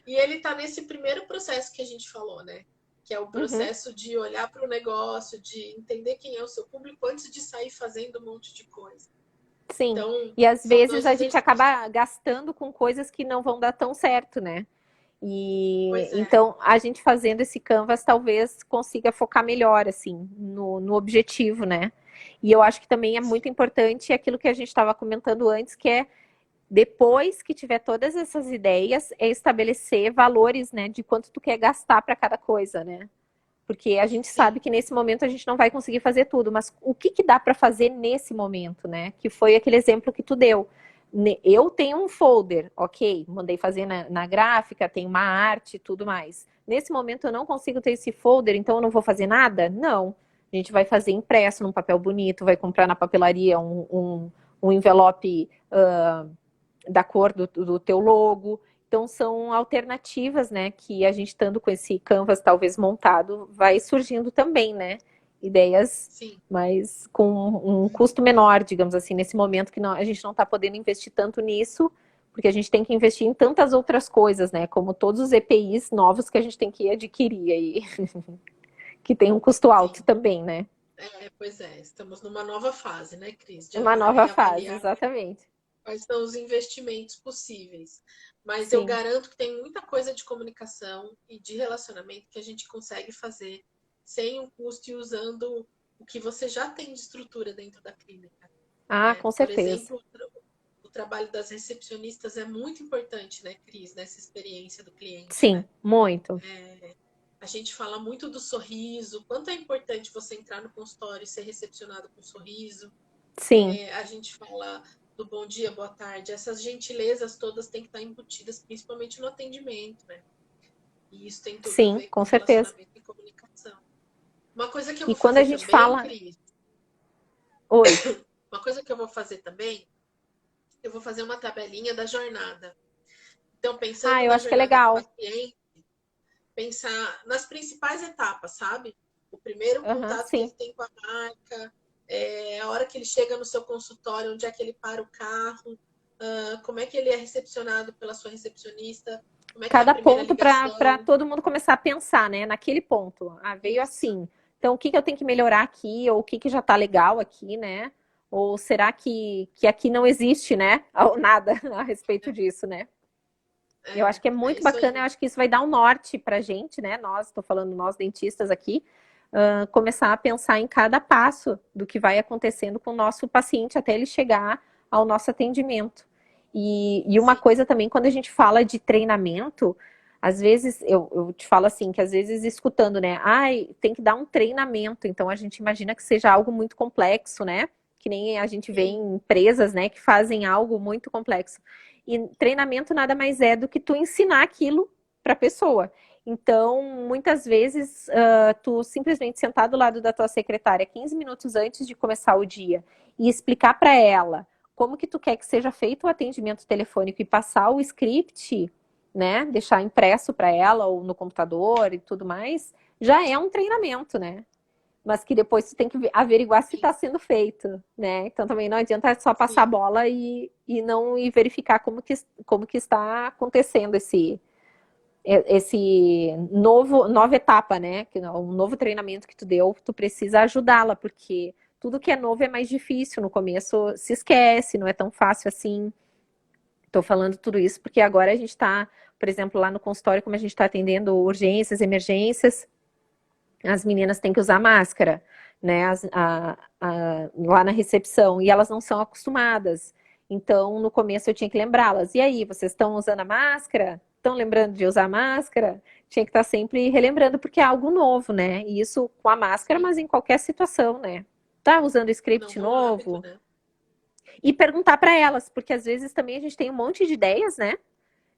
S2: E ele está nesse primeiro processo que a gente falou, né? Que é o
S1: Uhum.
S2: processo de olhar para o negócio, de entender quem é o seu público antes de sair fazendo um monte de coisa.
S1: Sim.
S2: Então,
S1: E às
S2: são
S1: vezes
S2: dois
S1: a gente
S2: exercícios.
S1: acaba gastando com coisas que não vão dar tão certo, né? E
S2: Pois é.
S1: então a gente fazendo esse Canvas talvez consiga focar melhor assim no objetivo, né? E eu acho que também é muito importante aquilo que a gente estava comentando antes, que é depois que tiver todas essas ideias, é estabelecer valores, né, de quanto tu quer gastar para cada coisa, né? Porque a gente sabe
S2: Sim,
S1: que nesse momento a gente não vai conseguir fazer tudo, mas o que, que dá para fazer nesse momento, né? Que foi aquele exemplo que tu deu. Eu tenho um folder, ok, mandei fazer na gráfica, tem uma arte e tudo mais. Nesse momento eu não consigo ter esse folder, então eu não vou fazer nada? Não. A gente vai fazer impresso num papel bonito, vai comprar na papelaria um envelope da cor do teu logo. Então, são alternativas, né, que a gente estando com esse canvas talvez montado, vai surgindo também, né, ideias,
S2: sim.
S1: mas com um custo menor, digamos assim, nesse momento que a gente não está podendo investir tanto nisso, porque a gente tem que investir em tantas outras coisas, né, como todos os EPIs novos que a gente tem que adquirir aí, que tem um custo alto
S2: Sim.
S1: também, né.
S2: Pois é. Estamos numa nova fase, né, Cris? De
S1: Uma nova fase,
S2: reavaliar
S1: exatamente.
S2: quais são os investimentos possíveis. Mas eu
S1: Sim.
S2: garanto que tem muita coisa de comunicação e de relacionamento que a gente consegue fazer sem um custo e usando o que você já tem de estrutura dentro da clínica.
S1: Ah,
S2: Né?
S1: com
S2: Por
S1: certeza.
S2: exemplo, o trabalho das recepcionistas é muito importante, né, Cris, nessa experiência do cliente,
S1: Sim,
S2: né?
S1: muito.
S2: A gente fala muito do sorriso, quanto é importante você entrar no consultório e ser recepcionado com um sorriso.
S1: Sim,
S2: A gente fala do bom dia, boa tarde. Essas gentilezas todas têm que estar embutidas, principalmente no atendimento, né? E isso tem tudo a
S1: sim,
S2: ver com
S1: com certeza.
S2: relacionamento e comunicação. Uma coisa que eu
S1: E
S2: vou
S1: quando a
S2: fazer
S1: gente
S2: também,
S1: fala.
S2: Cris,
S1: Oi.
S2: uma coisa que eu vou fazer também, eu vou fazer uma tabelinha da jornada. Então,
S1: Ah,
S2: pensando
S1: eu
S2: na
S1: acho que é
S2: jornada do
S1: legal.
S2: paciente, pensar nas principais etapas, sabe? O primeiro
S1: Aham,
S2: contato que ele
S1: sim.
S2: tem com a marca, a hora que ele chega no seu consultório, onde é que ele para o carro, como é que ele é recepcionado pela sua recepcionista, como é que é a
S1: Cada
S2: primeira
S1: ponto para
S2: ligação.
S1: todo mundo começar a pensar, né? Naquele ponto. Ah, veio
S2: Isso.
S1: assim. Então, o que, que eu tenho que melhorar aqui? Ou o que, que já tá legal aqui, né? Ou será que aqui não existe, né? Nada a respeito disso, né? Eu acho que é
S2: É
S1: muito
S2: isso
S1: bacana, eu
S2: aí.
S1: acho que isso vai dar um norte pra gente, né? Nós, estou falando nós dentistas aqui, começar a pensar em cada passo do que vai acontecendo com o nosso paciente até ele chegar ao nosso atendimento. E uma
S2: Sim,
S1: coisa também, quando a gente fala de treinamento, às vezes, eu te falo assim, que às vezes escutando, né? Ai, tem que dar um treinamento. Então a gente imagina que seja algo muito complexo, né? Que nem a gente vê
S2: sim,
S1: em empresas, né, que fazem algo muito complexo. E treinamento nada mais é do que tu ensinar aquilo para a pessoa. Então, muitas vezes, tu simplesmente sentar do lado da tua secretária 15 minutos antes de começar o dia e explicar para ela como que tu quer que seja feito o atendimento telefônico e passar o script, né, deixar impresso para ela ou no computador e tudo mais, já é um treinamento, né? Mas que depois tu tem que averiguar se está
S2: sim,
S1: sendo feito, né? Então também não adianta só passar a
S2: sim,
S1: bola e não ir verificar como que está acontecendo esse nova etapa, né? Um novo treinamento que tu deu, tu precisa ajudá-la, porque tudo que é novo é mais difícil. No começo se esquece, não é tão fácil assim. Estou falando tudo isso porque agora a gente está, por exemplo, lá no consultório, como a gente está atendendo urgências, emergências, as meninas têm que usar máscara, né? Lá na recepção, e elas não são acostumadas. Então, no começo eu tinha que lembrá-las. E aí, vocês estão usando a máscara? Estão lembrando de usar máscara? Tinha que estar sempre relembrando, porque é algo novo, né? E isso com a máscara,
S2: sim.
S1: mas em qualquer situação, né? Tá usando script
S2: Novo hábito,
S1: novo?
S2: né?
S1: E perguntar para elas, porque às vezes também a gente tem um monte de ideias, né?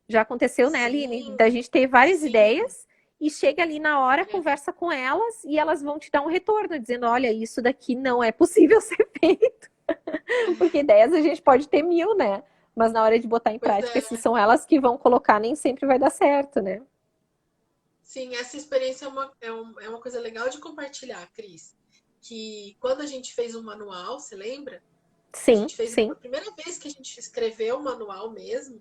S1: Já aconteceu, né, Aline?
S2: Sim,
S1: Da gente ter várias
S2: sim.
S1: ideias e chega ali na hora,
S2: É,
S1: conversa com elas e elas vão te dar um retorno, dizendo: olha, isso daqui não é possível ser feito. Porque ideias a gente pode ter mil, né? Mas na hora de botar em
S2: pois
S1: prática,
S2: é.
S1: se são elas que vão colocar, nem sempre vai dar certo, né?
S2: Sim, essa experiência é uma coisa legal de compartilhar, Cris. Que quando a gente fez um manual, você lembra? A
S1: Sim,
S2: gente fez a
S1: sim,
S2: primeira vez que a gente escreveu o manual mesmo,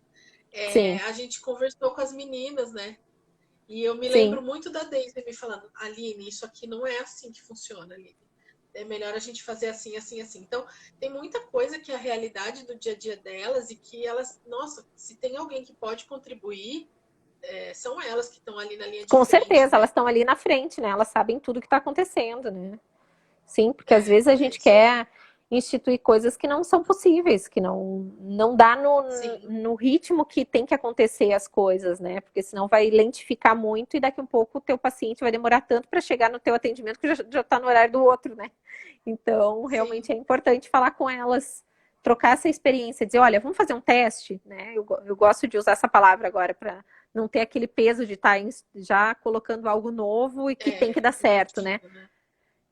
S1: sim,
S2: a gente conversou com as meninas, né? E eu me lembro
S1: sim.
S2: muito da Deise me falando, Aline, isso aqui não é assim que funciona, Aline. É melhor a gente fazer assim, assim, assim. Então, tem muita coisa que é a realidade do dia a dia delas e que elas, nossa, se tem alguém que pode contribuir, são elas que estão ali na linha de
S1: Com
S2: frente,
S1: certeza,
S2: né?
S1: elas estão ali na frente, né? Elas sabem tudo que está acontecendo, né? Sim, porque às vezes a
S2: É
S1: gente
S2: isso aí.
S1: quer instituir coisas que não são possíveis, que não dá
S2: Sim,
S1: no ritmo que tem que acontecer as coisas, né? Porque senão vai lentificar muito e daqui a um pouco o teu paciente vai demorar tanto para chegar no teu atendimento que já está no horário do outro, né? Então, realmente
S2: sim,
S1: é importante falar com elas, trocar essa experiência, dizer, olha, vamos fazer um teste, né? Eu gosto de usar essa palavra agora para não ter aquele peso de estar já colocando algo novo e que tem que dar certo, né?
S2: novinho, né?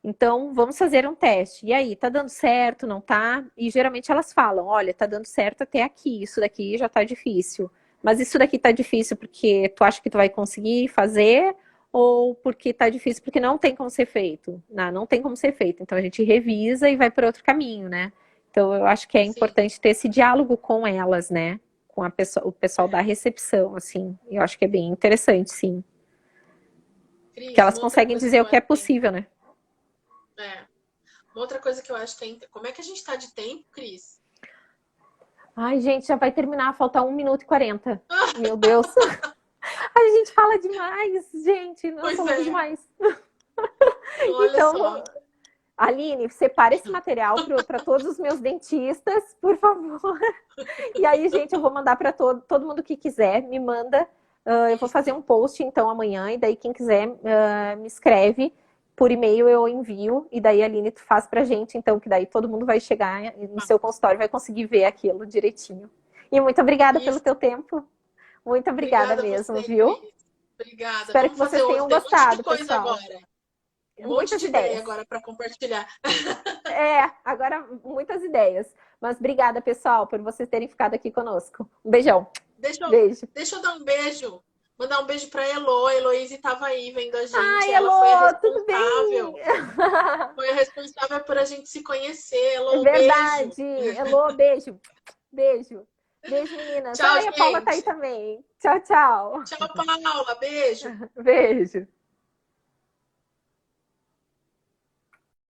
S1: Então, vamos fazer um teste. E aí, tá dando certo, não tá? E geralmente elas falam: olha, tá dando certo até aqui, isso daqui já tá difícil. Mas isso daqui tá difícil porque tu acha que tu vai conseguir fazer ou porque tá difícil porque não tem como ser feito? Não tem como ser feito. Então a gente revisa e vai por outro caminho, né? Então eu acho que é
S2: Sim,
S1: importante ter esse diálogo com elas, né? Com o pessoal da
S2: é.
S1: recepção, assim. Eu acho que é bem interessante, sim. Que
S2: Cris,
S1: elas
S2: uma outra
S1: conseguem
S2: coisa
S1: dizer
S2: que
S1: o
S2: eu
S1: que é
S2: acho que
S1: possível, né?
S2: uma outra coisa que eu acho que como é que a gente tá de tempo, Cris?
S1: Ai, gente, já vai terminar, falta 1 minuto e 40. Meu Deus. A gente fala demais, gente. Nós
S2: Pois
S1: falamos
S2: é,
S1: demais.
S2: olha
S1: Então,
S2: só.
S1: Aline, separa esse material para todos os meus dentistas, por favor. E aí, gente, eu vou mandar para todo mundo que quiser, me manda. Eu vou fazer
S2: Isso,
S1: um post então amanhã, e daí quem quiser me escreve por e-mail, eu envio, e daí a Aline tu faz pra gente, então, que daí todo mundo vai chegar no seu consultório e vai conseguir ver aquilo direitinho. E muito obrigada pelo
S2: isso.
S1: teu tempo. Muito obrigada
S2: Obrigada a
S1: mesmo,
S2: você,
S1: viu?
S2: Cris. Obrigada.
S1: Espero que
S2: Vamos fazer
S1: vocês
S2: outro.
S1: tenham
S2: Tem um monte de
S1: gostado,
S2: coisa
S1: pessoal.
S2: agora. Um monte
S1: Muitas
S2: de ideia
S1: ideias.
S2: agora para compartilhar.
S1: É, agora muitas ideias. Mas obrigada, pessoal, por vocês terem ficado aqui conosco. Um beijão.
S2: Deixa eu,
S1: Beijo.
S2: deixa eu dar um beijo. Mandar um beijo para Elo. A Heloísa estava aí vendo a gente.
S1: Ai,
S2: Ela foi a
S1: Elô, tudo
S2: responsável.
S1: bem?
S2: Foi a responsável por a gente se conhecer.
S1: É
S2: Elo, um beijo.
S1: verdade. Elô, beijo. Beijo. Beijo, meninas.
S2: Tchau,
S1: Ai, a Paula tá aí
S2: gente.
S1: também. Tchau, tchau.
S2: Tchau, Paula. Beijo.
S1: Beijo.